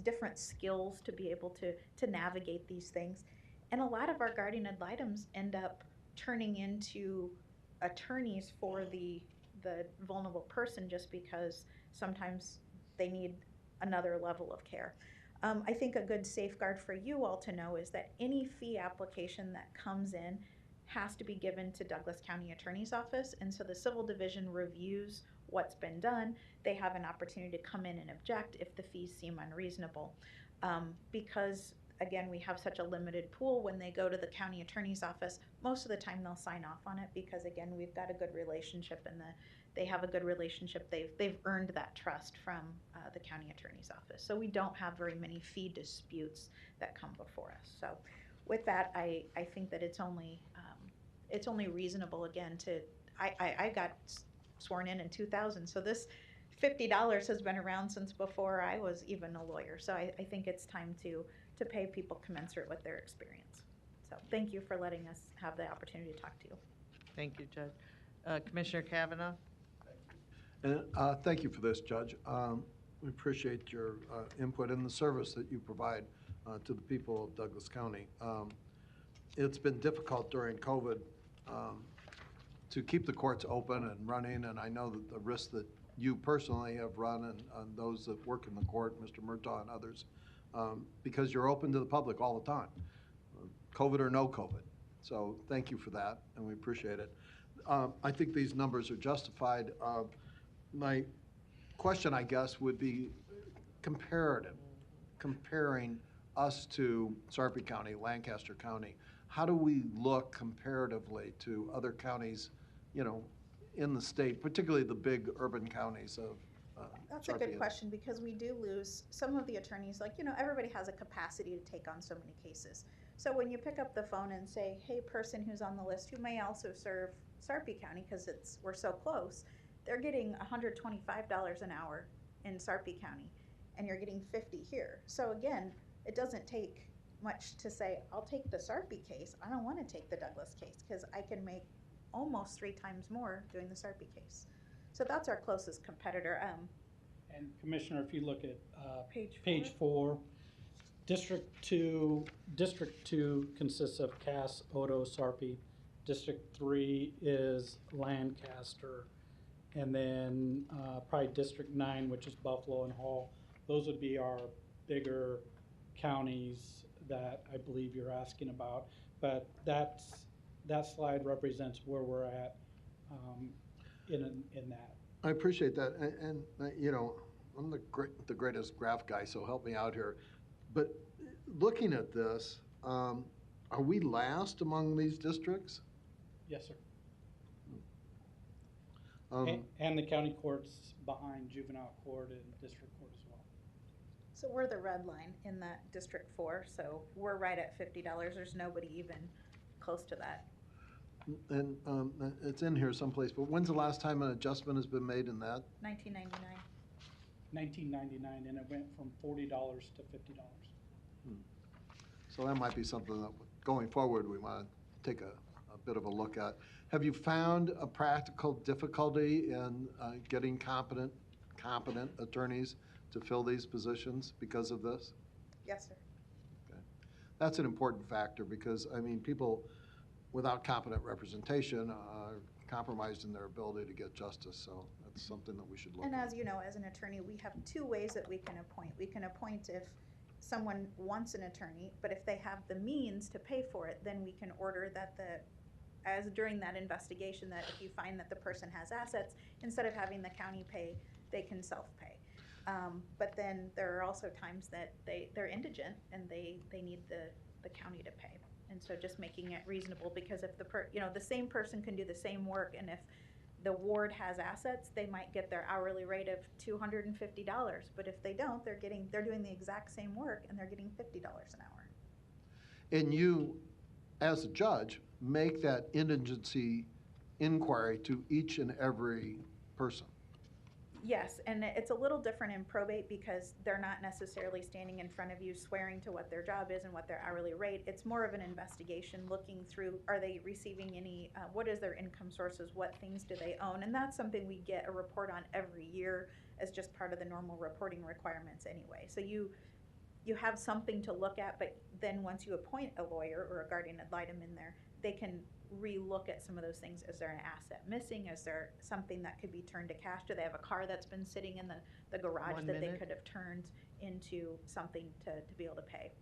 different skills to be able to navigate these things. And a lot of our guardian ad litems end up turning into attorneys for the vulnerable person just because sometimes they need another level of care. I think a good safeguard for you all to know is that any fee application that comes in has to be given to Douglas County Attorney's Office, and so the Civil Division reviews what's been done. They have an opportunity to come in and object if the fees seem unreasonable. Because, again, we have such a limited pool, when they go to the County Attorney's Office, most of the time they'll sign off on it because, again, we've got a good relationship and they have a good relationship. They've earned that trust from the County Attorney's Office. So we don't have very many fee disputes that come before us. So with that, I think that it's only reasonable, again, I got sworn in 2000. So this $50 has been around since before I was even a lawyer. So I think it's time to pay people commensurate with their experience. So thank you for letting us have the opportunity to talk to you. Thank you, Judge. Commissioner Kavanaugh? And thank you for this, Judge. We appreciate your input and the service that you provide to the people of Douglas County. It's been difficult during COVID to keep the courts open and running, and I know that the risks that you personally have run and those that work in the court, Mr. Murtaugh and others, because you're open to the public all the time, COVID or no COVID. So thank you for that, and we appreciate it. I think these numbers are justified. My question, I guess, would be comparing us to Sarpy County, Lancaster County. How do we look comparatively to other counties, in the state, particularly the big urban counties of That's a good question, because we do lose some of the attorneys. Everybody has a capacity to take on so many cases. So when you pick up the phone and say, hey, person who's on the list who may also serve Sarpy County, because we're so close, they're getting $125 an hour in Sarpy County, and you're getting $50 here. So again, it doesn't take much to say, I'll take the Sarpy case. I don't want to take the Douglas case because I can make almost 3 times more doing the Sarpy case. So that's our closest competitor. And Commissioner, if you look at Page 4, District 2 consists of Cass, Odo, Sarpy. District 3 is Lancaster. And then probably District 9, which is Buffalo and Hall. Those would be our bigger counties that I believe you're asking about. But that slide represents where we're at in that. I appreciate that, and I'm the greatest graph guy, so help me out here. But looking at this, are we last among these districts? Yes, sir. And the county court's behind juvenile court and district court as well. So we're the red line in that District 4, so we're right at $50. There's nobody even close to that. And it's in here someplace, but when's the last time an adjustment has been made in that? 1999. 1999, and it went from $40 to $50. So that might be something that, going forward, we want to take a bit of a look at. Have you found a practical difficulty in getting competent attorneys to fill these positions because of this? Yes, sir. That's an important factor because, I mean, people without competent representation are compromised in their ability to get justice, so that's something that we should look And at. as you know, as an attorney, we have two ways that we can appoint. We can appoint if someone wants an attorney, but if they have the means to pay for it, then we can order that as during that investigation, that if you find that the person has assets, instead of having the county pay, they can self-pay. But then there are also times that they're indigent and they need the county to pay. And so just making it reasonable, because if the same person can do the same work, and if the ward has assets, they might get their hourly rate of $250. But if they don't, they're doing the exact same work and they're getting $50 an hour. And you, as a judge, make that indigency inquiry to each and every person. Yes, and it's a little different in probate because they're not necessarily standing in front of you swearing to what their job is and what their hourly rate. It's more of an investigation looking through, are they receiving any, what is their income sources, what things do they own? And that's something we get a report on every year as just part of the normal reporting requirements anyway. So you have something to look at, but then once you appoint a lawyer or a guardian ad litem in there, they can re-look at some of those things. Is there an asset missing? Is there something that could be turned to cash? Do they have a car that's been sitting in the garage that they could have turned into something to be able to pay?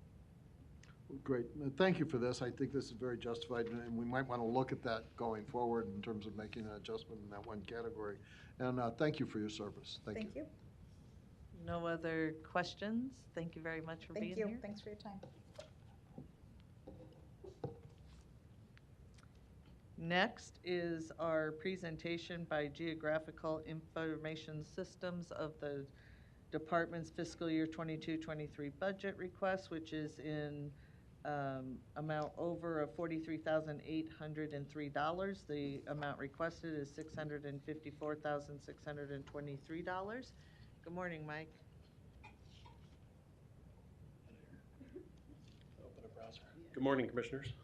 Great. Thank you for this. I think this is very justified, and we might want to look at that going forward in terms of making an adjustment in that one category. And thank you for your service. Thank you. No other questions? Thank you very much for being here. Thank you. Thanks for your time. Next is our presentation by Geographical Information Systems of the department's fiscal year 22-23 budget request, which is in amount over of $43,803. The amount requested is $654,623. Good morning, Mike. Open a browser. Good morning, Commissioners.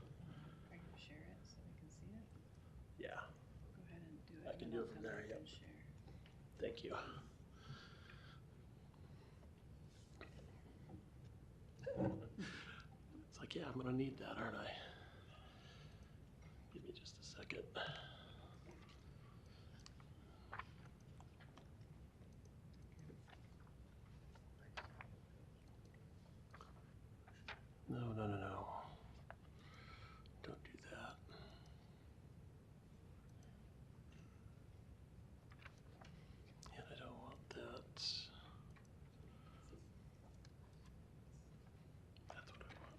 Are you gonna share it so we can see it? Yeah, Go ahead and do it. I can and do I'll it from come there, back yep. and share. Thank you. It's like, yeah, I'm gonna need that, aren't I? Give me just a second. No. Don't do that. And I don't want that. That's what I want.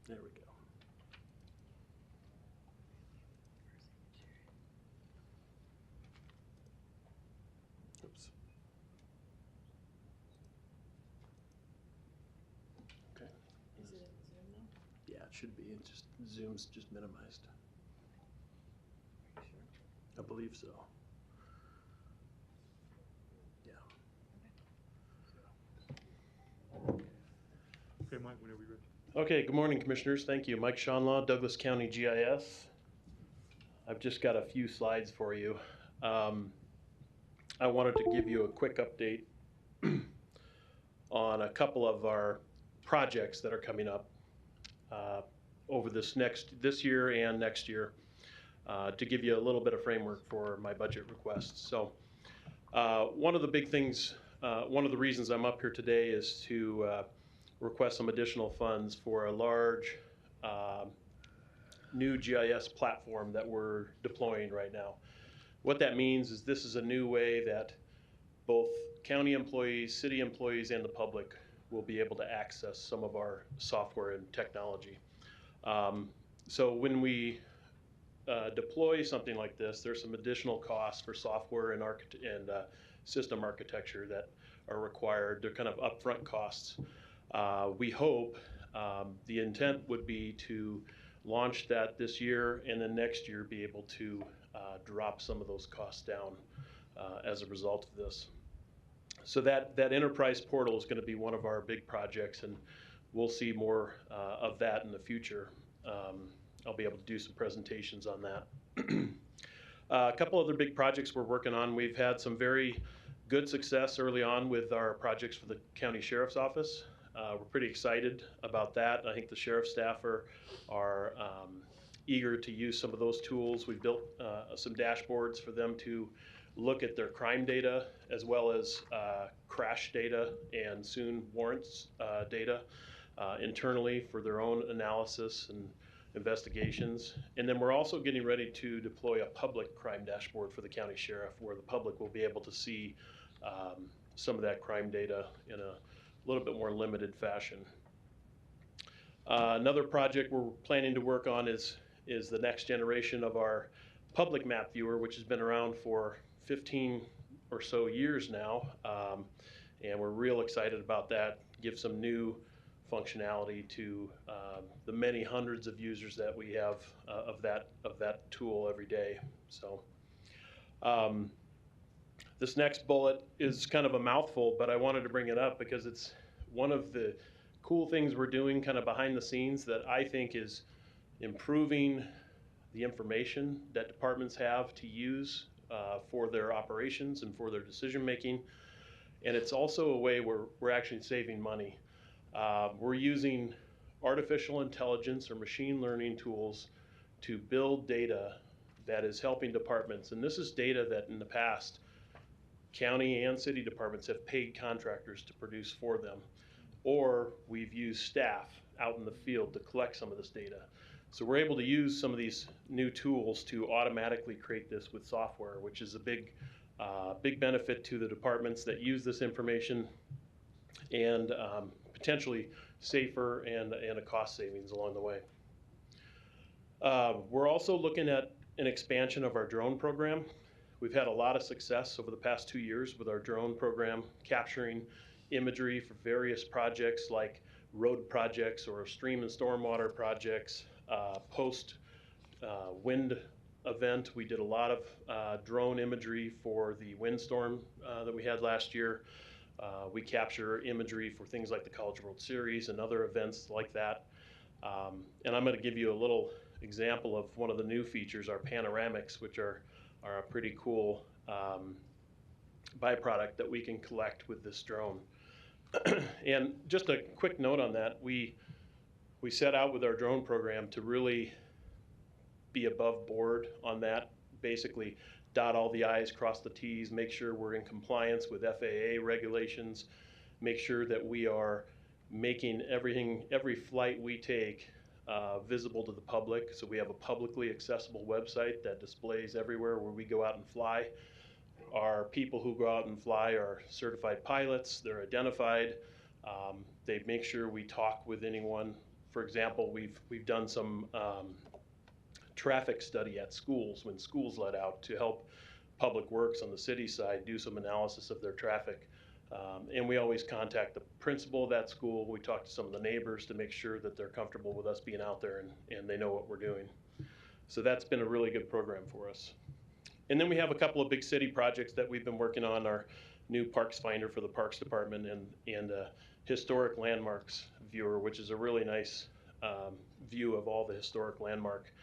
There we go. Oops. Okay. Is it Zoom now? Yeah, it should be. It's just Zoom's just minimized. Are you sure? I believe so. Yeah. Okay, Mike, whenever you're ready. Okay, good morning, Commissioners. Thank you. Mike Schonlaw, Douglas County GIS. I've just got a few slides for you. I wanted to give you a quick update on a couple of our projects that are coming up over this year and next year to give you a little bit of framework for my budget requests. So One of the big things, one of the reasons I'm up here today is to request some additional funds for a large new GIS platform that we're deploying right now. What that means is this is a new way that both county employees, city employees, and the public will be able to access some of our software and technology. So when we deploy something like this, there's some additional costs for software and system architecture that are required. They're kind of upfront costs. We hope the intent would be to launch that this year, and then next year be able to drop some of those costs down as a result of this. So that enterprise portal is going to be one of our big projects, and we'll see more of that in the future. I'll be able to do some presentations on that. A couple other big projects we're working on. We've had some very good success early on with our projects for the county sheriff's office. We're pretty excited about that. I think the sheriff's staff are eager to use some of those tools. We've built some dashboards for them to look at their crime data as well as crash data and soon warrants data internally for their own analysis and investigations. And then we're also getting ready to deploy a public crime dashboard for the county sheriff, where the public will be able to see some of that crime data in a little bit more limited fashion. Another project we're planning to work on is the next generation of our public map viewer, which has been around for 15 or so years now. And we're real excited about that. Give some new functionality to the many hundreds of users that we have of that tool every day. So this next bullet is kind of a mouthful, but I wanted to bring it up because it's one of the cool things we're doing kind of behind the scenes that I think is improving the information that departments have to use for their operations and for their decision making. And it's also a way where we're actually saving money. We're using artificial intelligence or machine learning tools to build data that is helping departments. And this is data that in the past, county and city departments have paid contractors to produce for them. Or we've used staff out in the field to collect some of this data. So we're able to use some of these new tools to automatically create this with software, which is a big benefit to the departments that use this information, and potentially safer and a cost savings along the way. We're also looking at an expansion of our drone program. We've had a lot of success over the past 2 years with our drone program, capturing imagery for various projects like road projects or stream and stormwater projects. Post wind event, we did a lot of drone imagery for the windstorm that we had last year. We capture imagery for things like the College World Series and other events like that. And I'm going to give you a little example of one of the new features, our panoramics, which are a pretty cool byproduct that we can collect with this drone. And just a quick note on that, we set out with our drone program to really be above board on that, basically dot all the I's, cross the T's, make sure we're in compliance with FAA regulations, make sure that we are making every flight we take visible to the public. So we have a publicly accessible website that displays everywhere where we go out and fly. Our people who go out and fly are certified pilots, they're identified. They make sure we talk with anyone. For example, we've done some traffic study at schools when schools let out to help Public Works on the city side do some analysis of their traffic. And we always contact the principal of that school. We talk to some of the neighbors to make sure that they're comfortable with us being out there and they know what we're doing. So that's been a really good program for us. And then we have a couple of big city projects that we've been working on, our new Parks Finder for the Parks Department and Historic Landmarks Viewer, which is a really nice view of all the historic landmark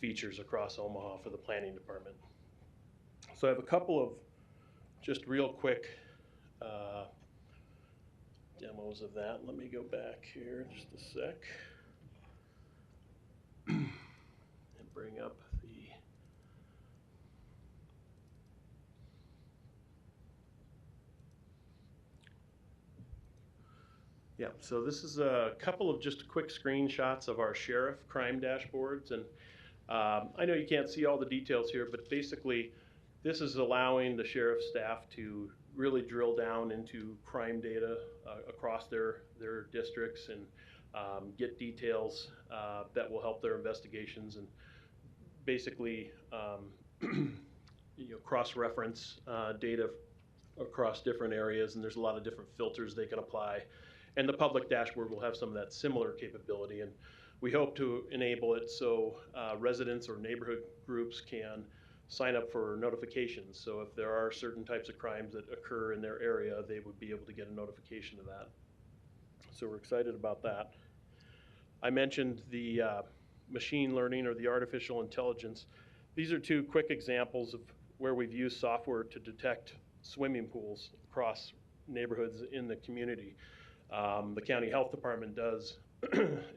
features across Omaha for the Planning Department. So I have a couple of just real quick demos of that. Let me go back here just a sec and bring up the Yeah, so this is a couple of just quick screenshots of our sheriff crime dashboards. And I know you can't see all the details here, but basically this is allowing the sheriff's staff to really drill down into crime data across their districts and get details that will help their investigations and basically cross-reference data across different areas, and there's a lot of different filters they can apply. And the public dashboard will have some of that similar capability, and we hope to enable it so residents or neighborhood groups can sign up for notifications. So if there are certain types of crimes that occur in their area, they would be able to get a notification of that. So we're excited about that. I mentioned the machine learning or the artificial intelligence. These are two quick examples of where we've used software to detect swimming pools across neighborhoods in the community. The county health department does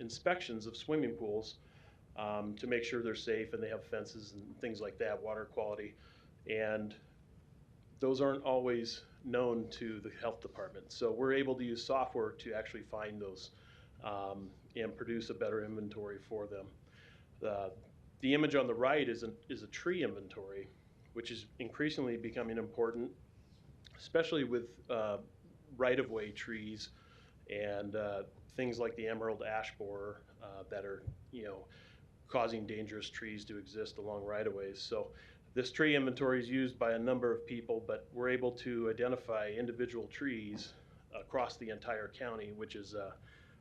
inspections of swimming pools to make sure they're safe and they have fences and things like that, water quality. And those aren't always known to the health department. So we're able to use software to actually find those and produce a better inventory for them. The image on the right is a tree inventory, which is increasingly becoming important, especially with right-of-way trees and things like the emerald ash borer that are, causing dangerous trees to exist along right-of-ways. So this tree inventory is used by a number of people, but we're able to identify individual trees across the entire county, which is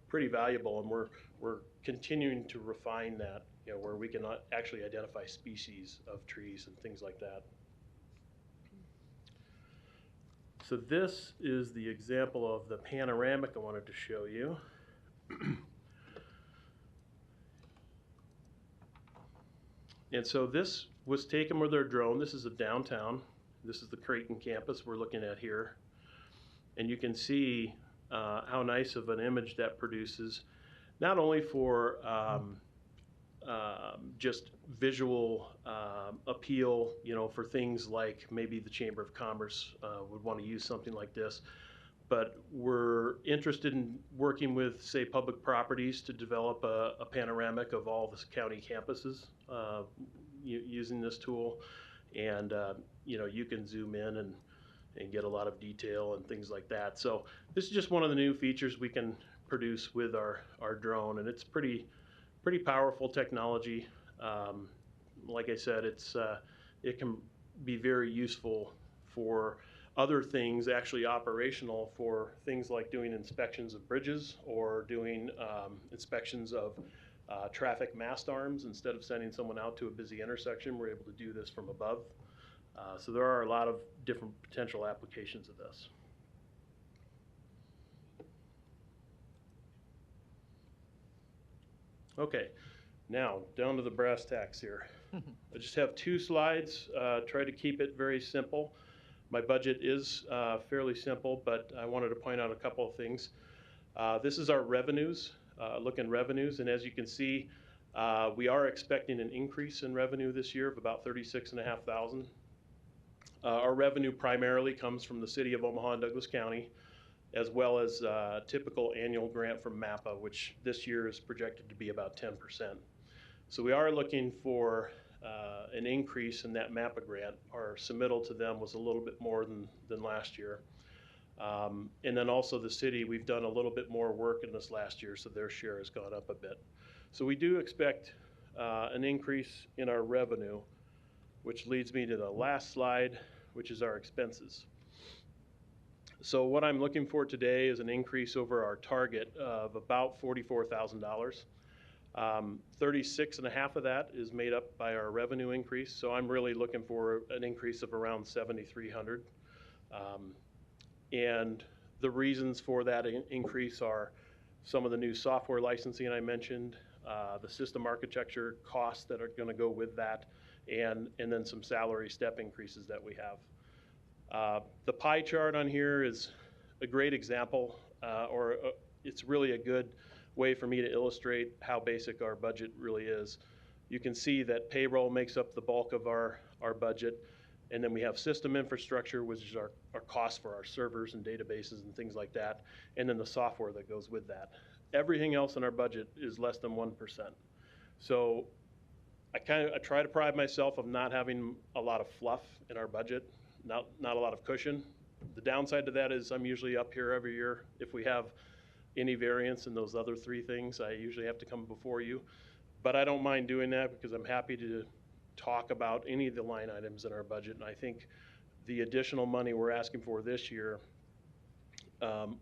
pretty valuable, and we're continuing to refine that, where we can actually identify species of trees and things like that. So this is the example of the panoramic I wanted to show you. And so this was taken with our drone. This is a downtown. This is the Creighton campus we're looking at here. And you can see how nice of an image that produces, not only for just visual appeal, for things like maybe the Chamber of Commerce would want to use something like this, but we're interested in working with, say, public properties to develop a panoramic of all the county campuses using this tool. And, you can zoom in and get a lot of detail and things like that. So this is just one of the new features we can produce with our drone, and it's pretty powerful technology. Like I said, it can be very useful for other things, actually operational, for things like doing inspections of bridges or doing inspections of traffic mast arms. Instead of sending someone out to a busy intersection, we're able to do this from above. So there are a lot of different potential applications of this. Okay, now down to the brass tacks here. I just have 2 slides, try to keep it very simple. My budget is fairly simple, but I wanted to point out a couple of things. This is our revenues, revenues, and as you can see, we are expecting an increase in revenue this year of about $36,500. Our revenue primarily comes from the city of Omaha and Douglas County, as well as a typical annual grant from MAPA, which this year is projected to be about 10%. So we are looking for an increase in that MAPA grant. Our submittal to them was a little bit more than last year. And then also the city, we've done a little bit more work in this last year, so their share has gone up a bit. So we do expect an increase in our revenue, which leads me to the last slide, which is our expenses. So what I'm looking for today is an increase over our target of about $44,000. 36.5 of that is made up by our revenue increase. So I'm really looking for an increase of around 7,300. And the reasons for that increase are some of the new software licensing I mentioned, the system architecture costs that are going to go with that, and then some salary step increases that we have. The pie chart on here is a great example, it's really a good way for me to illustrate how basic our budget really is. You can see that payroll makes up the bulk of our budget. And then we have system infrastructure, which is our cost for our servers and databases and things like that, and then the software that goes with that. Everything else in our budget is less than 1%. So I try to pride myself of not having a lot of fluff in our budget, not a lot of cushion. The downside to that is I'm usually up here every year. If we have any variance in those other three things, I usually have to come before you. But I don't mind doing that because I'm happy to talk about any of the line items in our budget. And I think the additional money we're asking for this year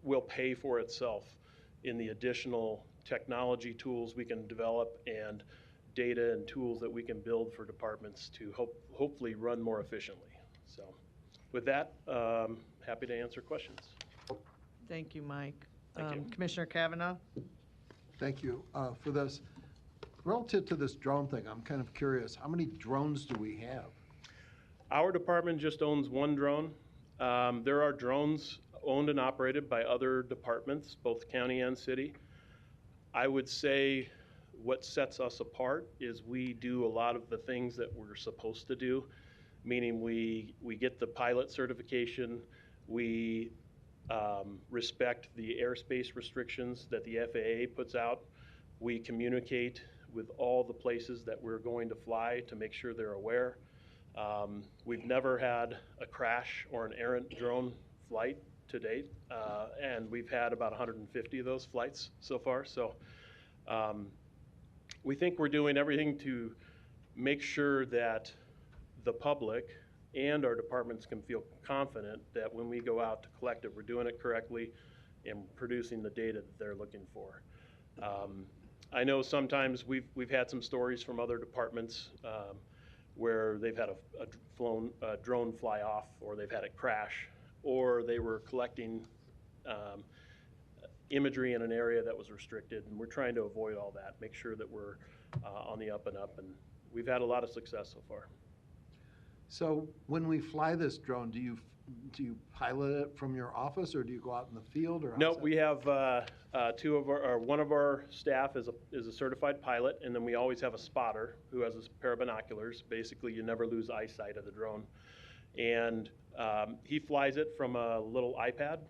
will pay for itself in the additional technology tools we can develop and data and tools that we can build for departments to hopefully run more efficiently. So with that, happy to answer questions. Thank you, Mike. Thank you. Commissioner Kavanaugh? Thank you for this. Relative to this drone thing, I'm kind of curious, how many drones do we have? Our department just owns one drone. There are drones owned and operated by other departments, both county and city. I would say what sets us apart is we do a lot of the things that we're supposed to do, meaning we get the pilot certification, we respect the airspace restrictions that the FAA puts out, we communicate with all the places that we're going to fly to make sure they're aware. We've never had a crash or an errant drone flight to date, and we've had about 150 of those flights so far. So we think we're doing everything to make sure that the public and our departments can feel confident that when we go out to collect it, we're doing it correctly and producing the data that they're looking for. I know sometimes we've had some stories from other departments where they've had a drone fly off, or they've had it crash, or they were collecting imagery in an area that was restricted, and we're trying to avoid all that, make sure that we're on the up and up, and we've had a lot of success so far. So when we fly this drone, do you pilot it from your office, or do you go out in the field? Or No, we have one of our staff is a certified pilot, and then we always have a spotter who has a pair of binoculars. Basically, you never lose eyesight of the drone. And he flies it from a little iPad.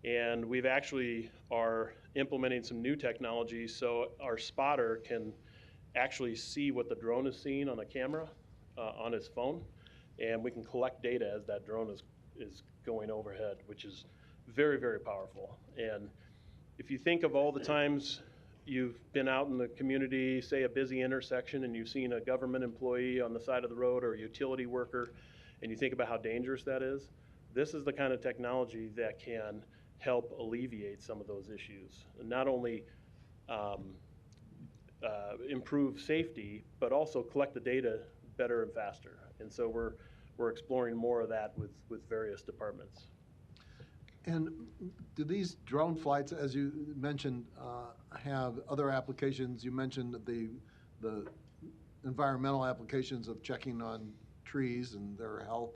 And we've actually are implementing some new technology so our spotter can actually see what the drone is seeing on a camera on his phone. And we can collect data as that drone is going overhead, which is very, very powerful. And if you think of all the times you've been out in the community, say a busy intersection, and you've seen a government employee on the side of the road or a utility worker, and you think about how dangerous that is, this is the kind of technology that can help alleviate some of those issues. And not only improve safety, but also collect the data better and faster. And so we're exploring more of that with various departments. And do these drone flights, as you mentioned, have other applications? You mentioned the environmental applications of checking on trees and their health.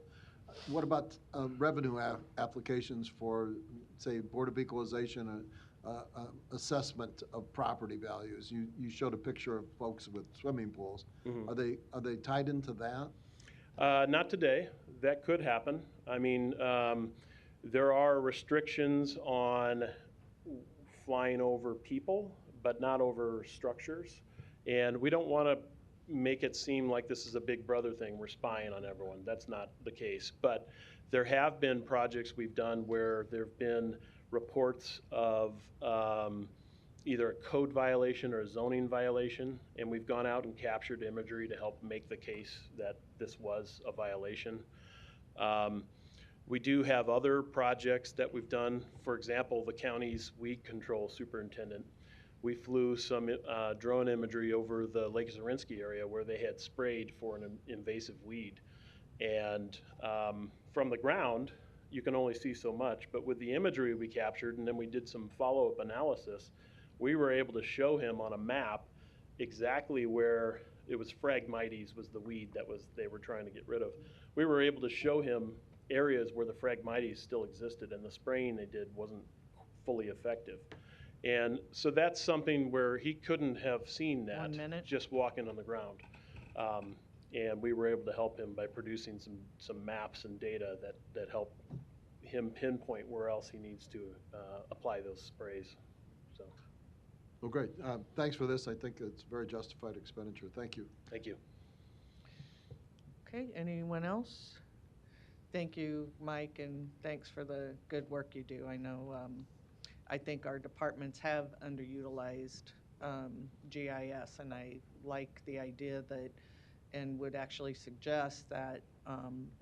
What about revenue applications for, say, Board of Equalization assessment of property values? You showed a picture of folks with swimming pools. Mm-hmm. Are they tied into that? Not today. That could happen. I mean, there are restrictions on flying over people, but not over structures. And we don't want to make it seem like this is a Big Brother thing. We're spying on everyone. That's not the case. But there have been projects we've done where there have been reports of either a code violation or a zoning violation, and we've gone out and captured imagery to help make the case that this was a violation. We do have other projects that we've done. For example, the county's weed control superintendent. We flew some drone imagery over the Lake Zorinsky area where they had sprayed for an invasive weed. And from the ground, you can only see so much, but with the imagery we captured, and then we did some follow-up analysis, we were able to show him on a map exactly where it was Phragmites was the weed that they were trying to get rid of. We were able to show him areas where the Phragmites still existed, and the spraying they did wasn't fully effective. And so that's something where he couldn't have seen that just walking on the ground. And we were able to help him by producing some maps and data that help him pinpoint where else he needs to apply those sprays. So, Well, great. Thanks for this. I think it's very justified expenditure. Thank you. thank you. Okay, anyone else? Thank you, Mike, and thanks for the good work you do. I know, I think our departments have underutilized GIS, and I like the idea that, and would actually suggest that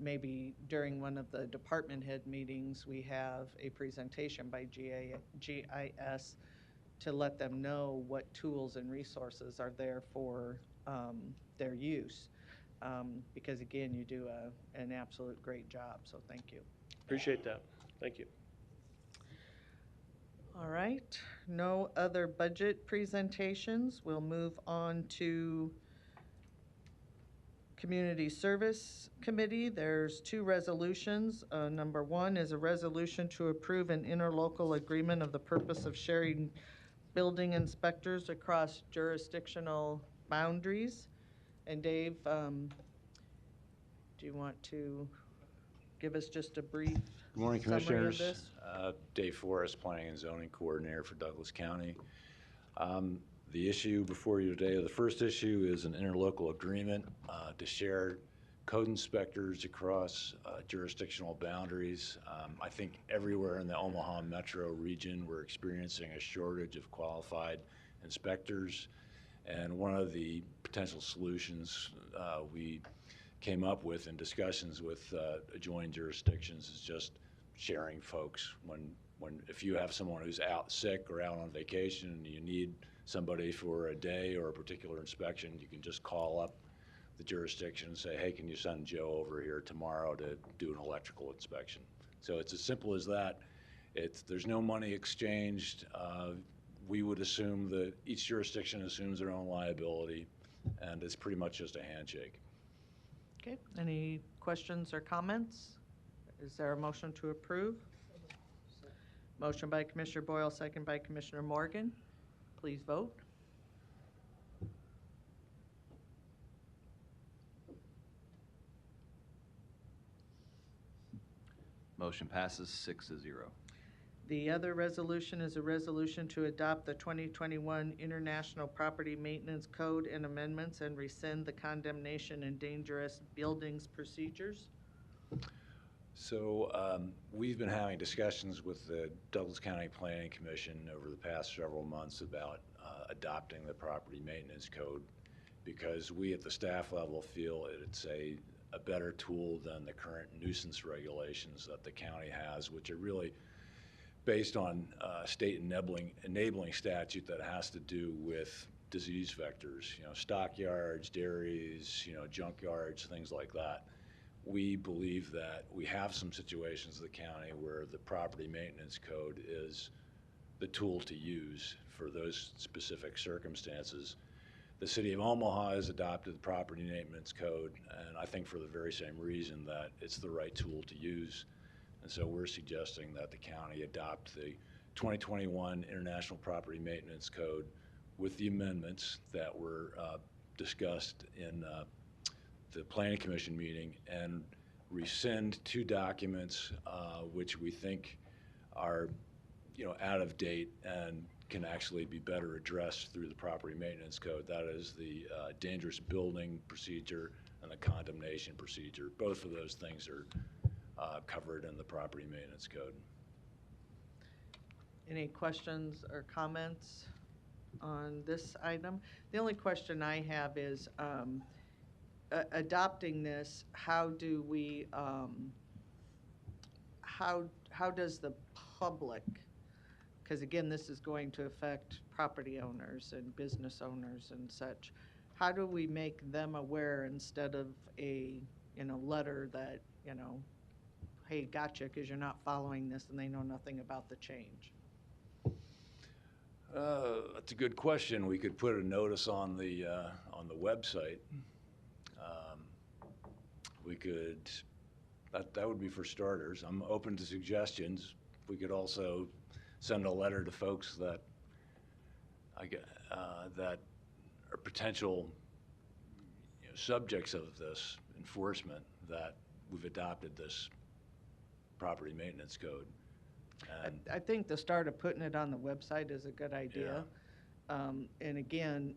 maybe during one of the department head meetings, we have a presentation by GIS to let them know what tools and resources are there for their use. Because again, you do an absolute great job, so thank you. Appreciate that. Thank you. All right, no other budget presentations. We'll move on to Community Service Committee. There's two resolutions. Number one is a resolution to approve an interlocal agreement of the purpose of sharing building inspectors across jurisdictional boundaries. And Dave, do you want to give us just a brief Good morning, summary of Commissioners. this? Dave Forrest, Planning and Zoning Coordinator for Douglas County. The issue before you today, the first issue is an interlocal agreement to share code inspectors across jurisdictional boundaries. I think everywhere in the Omaha metro region, we're experiencing a shortage of qualified inspectors. And one of the potential solutions we came up with in discussions with adjoining jurisdictions is just sharing folks. If you have someone who's out sick or out on vacation and you need somebody for a day or a particular inspection, you can just call up the jurisdiction and say, hey, can you send Joe over here tomorrow to do an electrical inspection? So it's as simple as that. There's no money exchanged. We would assume that each jurisdiction assumes their own liability, and it's pretty much just a handshake. Okay, any questions or comments? Is there a motion to approve? Motion by Commissioner Boyle, second by Commissioner Morgan. Please vote. Motion passes 6-0. The other resolution is a resolution to adopt the 2021 International Property Maintenance Code and amendments and rescind the condemnation and dangerous buildings procedures. So we've been having discussions with the Douglas County Planning Commission over the past several months about adopting the property maintenance code, because we at the staff level feel it's a better tool than the current nuisance regulations that the county has, which are really based on state enabling statute that has to do with disease vectors, stockyards, dairies, junkyards, things like that. We believe that we have some situations in the county where the property maintenance code is the tool to use for those specific circumstances. The city of Omaha has adopted the property maintenance code, and I think for the very same reason, that it's the right tool to use. And so we're suggesting that the county adopt the 2021 International Property Maintenance Code with the amendments that were discussed in the Planning Commission meeting, and rescind two documents which we think are out of date and can actually be better addressed through the property maintenance code. That is the dangerous building procedure and the condemnation procedure. Both of those things are covered in the property maintenance code. Any questions or comments on this item? The only question I have is, adopting this, how do we, how does the public, because again, this is going to affect property owners and business owners and such, how do we make them aware instead of a, letter that, hey, gotcha, because you're not following this, and they know nothing about the change? That's a good question. We could put a notice on the website. We could, that would be for starters. I'm open to suggestions. We could also send a letter to folks that that are potential subjects of this enforcement that we've adopted this property maintenance code. And I think the start of putting it on the website is a good idea. And again,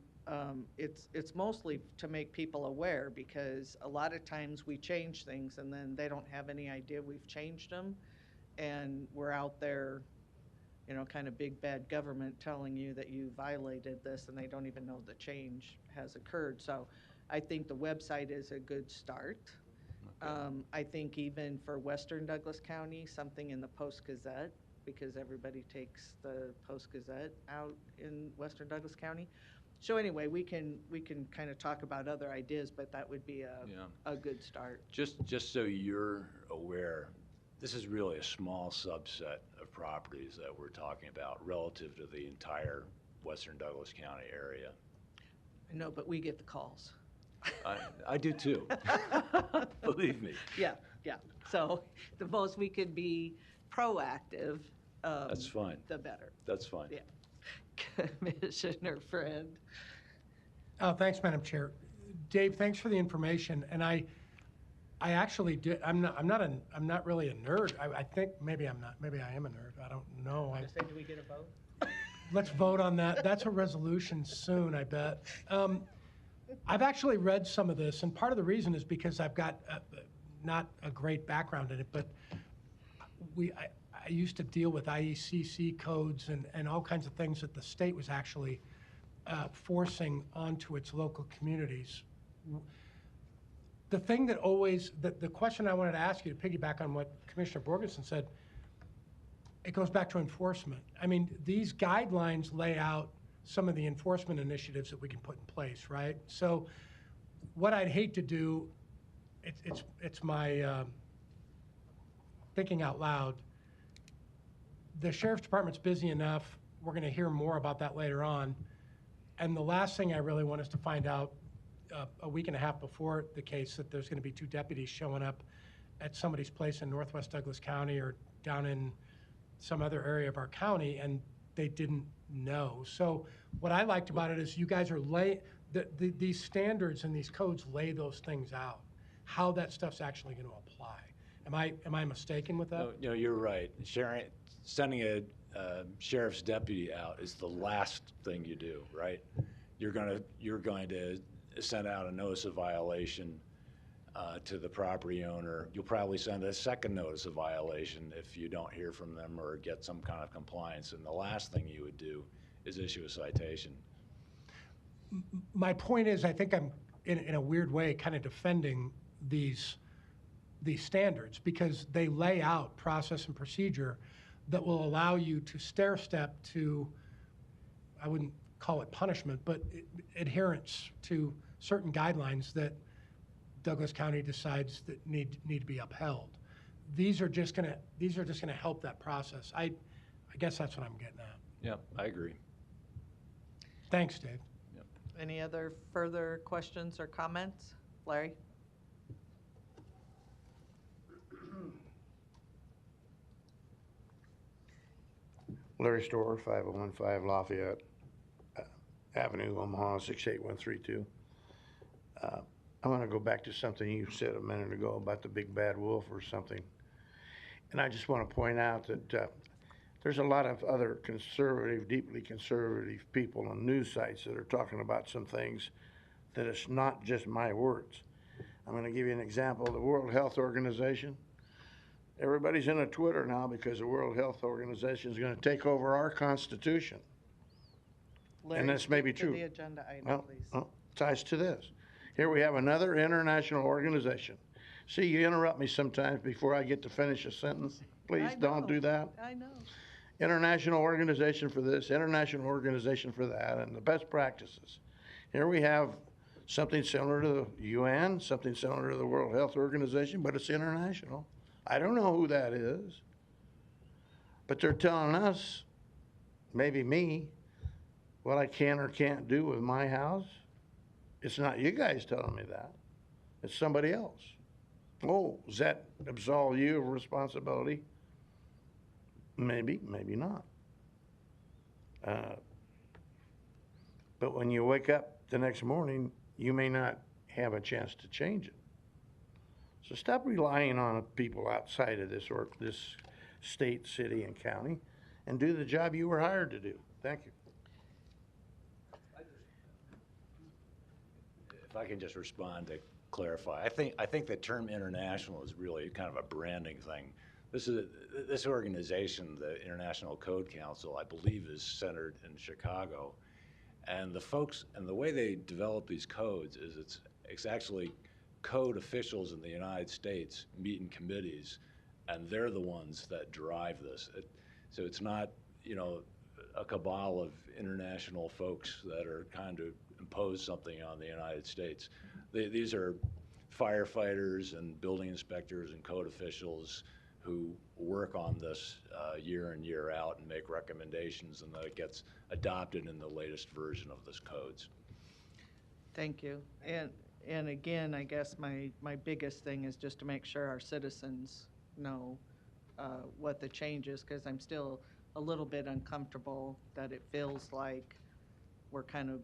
it's mostly to make people aware, because a lot of times we change things and then they don't have any idea we've changed them. And we're out there, you know, kind of big bad government telling you that you violated this and they don't even know the change has occurred. So I think the website is a good start. I think even for Western Douglas County, something in the Post-Gazette, because everybody takes the Post-Gazette out in Western Douglas County. So anyway, we can kind of talk about other ideas, but that would be a good start. just so you're aware, this is really a small subset of properties that we're talking about relative to the entire Western Douglas County area. I know, but we get the calls. I do too. Believe me. Yeah. So the most we could be proactive, That's fine. the better. That's fine. Yeah. Commissioner Friend. Oh, thanks, Madam Chair. Dave, thanks for the information. And I actually did. I'm not really a nerd. I think maybe I'm not. Maybe I am a nerd. I don't know. Just say, do we get a vote? Let's vote on that. That's a resolution soon, I bet. I've actually read some of this, and part of the reason is because I've got not a great background in it, but I used to deal with IECC codes and all kinds of things that the state was actually forcing onto its local communities. The thing that always, the question I wanted to ask you to piggyback on what Commissioner Borgeson said, it goes back to enforcement. I mean, these guidelines lay out some of the enforcement initiatives that we can put in place, right? So what I'd hate to do, it's my thinking out loud. The Sheriff's Department's busy enough. We're going to hear more about that later on. And the last thing I really want is to find out a week and a half before the case that there's going to be 2 deputies showing up at somebody's place in Northwest Douglas County or down in some other area of our county, and they didn't know. So what I liked about it is you guys are these standards and these codes lay those things out, how that stuff's actually going to apply. Am I mistaken with that? No, you're right. Sending a sheriff's deputy out is the last thing you do, right? You're going to send out a notice of violation to the property owner. You'll probably send a second notice of violation if you don't hear from them or get some kind of compliance. And the last thing you would do is issue a citation. My point is, I think I'm in a weird way kind of defending these standards because they lay out process and procedure that will allow you to stair step to, I wouldn't call it punishment, but adherence to certain guidelines that Douglas County decides that need to be upheld. These are just gonna help that process. I guess that's what I'm getting at. Yep, I agree. Thanks, Dave. Yep. Any other further questions or comments? Larry? Larry Storer, 5015 Lafayette Avenue, Omaha, 68132. I want to go back to something you said a minute ago about the big bad wolf or something. And I just want to point out that there's a lot of other conservative, deeply conservative people on news sites that are talking about some things that it's not just my words. I'm going to give you an example. The World Health Organization. Everybody's in a Twitter now because the World Health Organization is going to take over our Constitution. Larry, and this may be stick to true. the agenda item, please. Ties to this. Here we have another international organization. See, you interrupt me sometimes before I get to finish a sentence. Please don't do that. I know. International organization for this, international organization for that, and the best practices. Here we have something similar to the UN, something similar to the World Health Organization, but it's international. I don't know who that is, but they're telling us, maybe me, what I can or can't do with my house. It's not you guys telling me that. It's somebody else. Oh, does that absolve you of responsibility? Maybe, maybe not. But when you wake up the next morning, you may not have a chance to change it. So stop relying on people outside of this state, city, and county, and do the job you were hired to do. Thank you. If I can just respond to clarify, I think the term international is really kind of a branding thing. This organization, the International Code Council, I believe is centered in Chicago. And the folks, and the way they develop these codes is it's actually code officials in the United States meet in committees, and they're the ones that drive this. So it's not, you know, a cabal of international folks that are trying to impose something on the United States. These are firefighters and building inspectors and code officials who work on this year in, year out and make recommendations, and that it gets adopted in the latest version of this codes. Thank you. And again, I guess my biggest thing is just to make sure our citizens know what the change is, because I'm still a little bit uncomfortable that it feels like we're kind of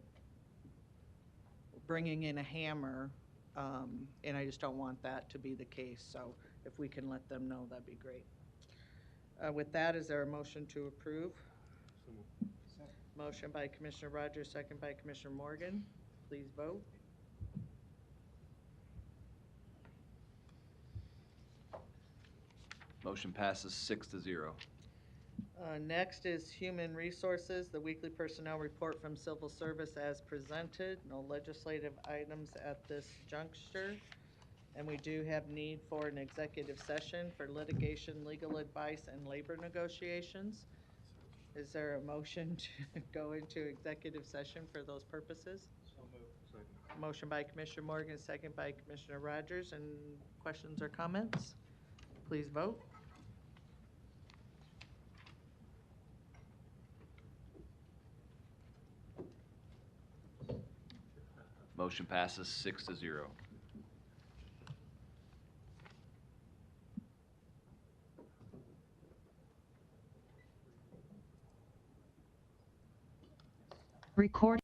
bringing in a hammer, and I just don't want that to be the case. So if we can let them know, that'd be great. With that, is there a motion to approve? Motion by Commissioner Rogers, second by Commissioner Morgan. Please vote. Motion passes 6-0. Next is Human Resources, the weekly personnel report from Civil Service as presented. No legislative items at this juncture. And we do have need for an executive session for litigation, legal advice, and labor negotiations. Is there a motion to go into executive session for those purposes? So moved. Motion by Commissioner Morgan, second by Commissioner Rogers. And questions or comments? Please vote. Motion passes 6-0. Record.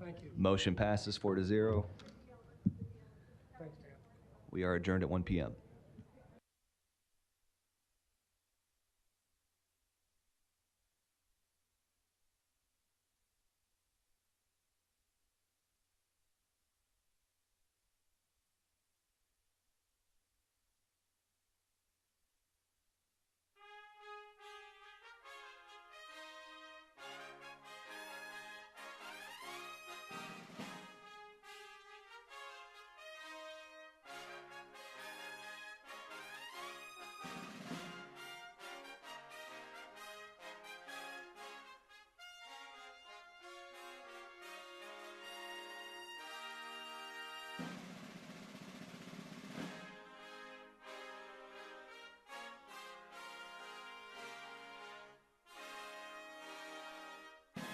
Thank you. Motion passes 4-0. Thanks, Dan. We are adjourned at 1 p.m.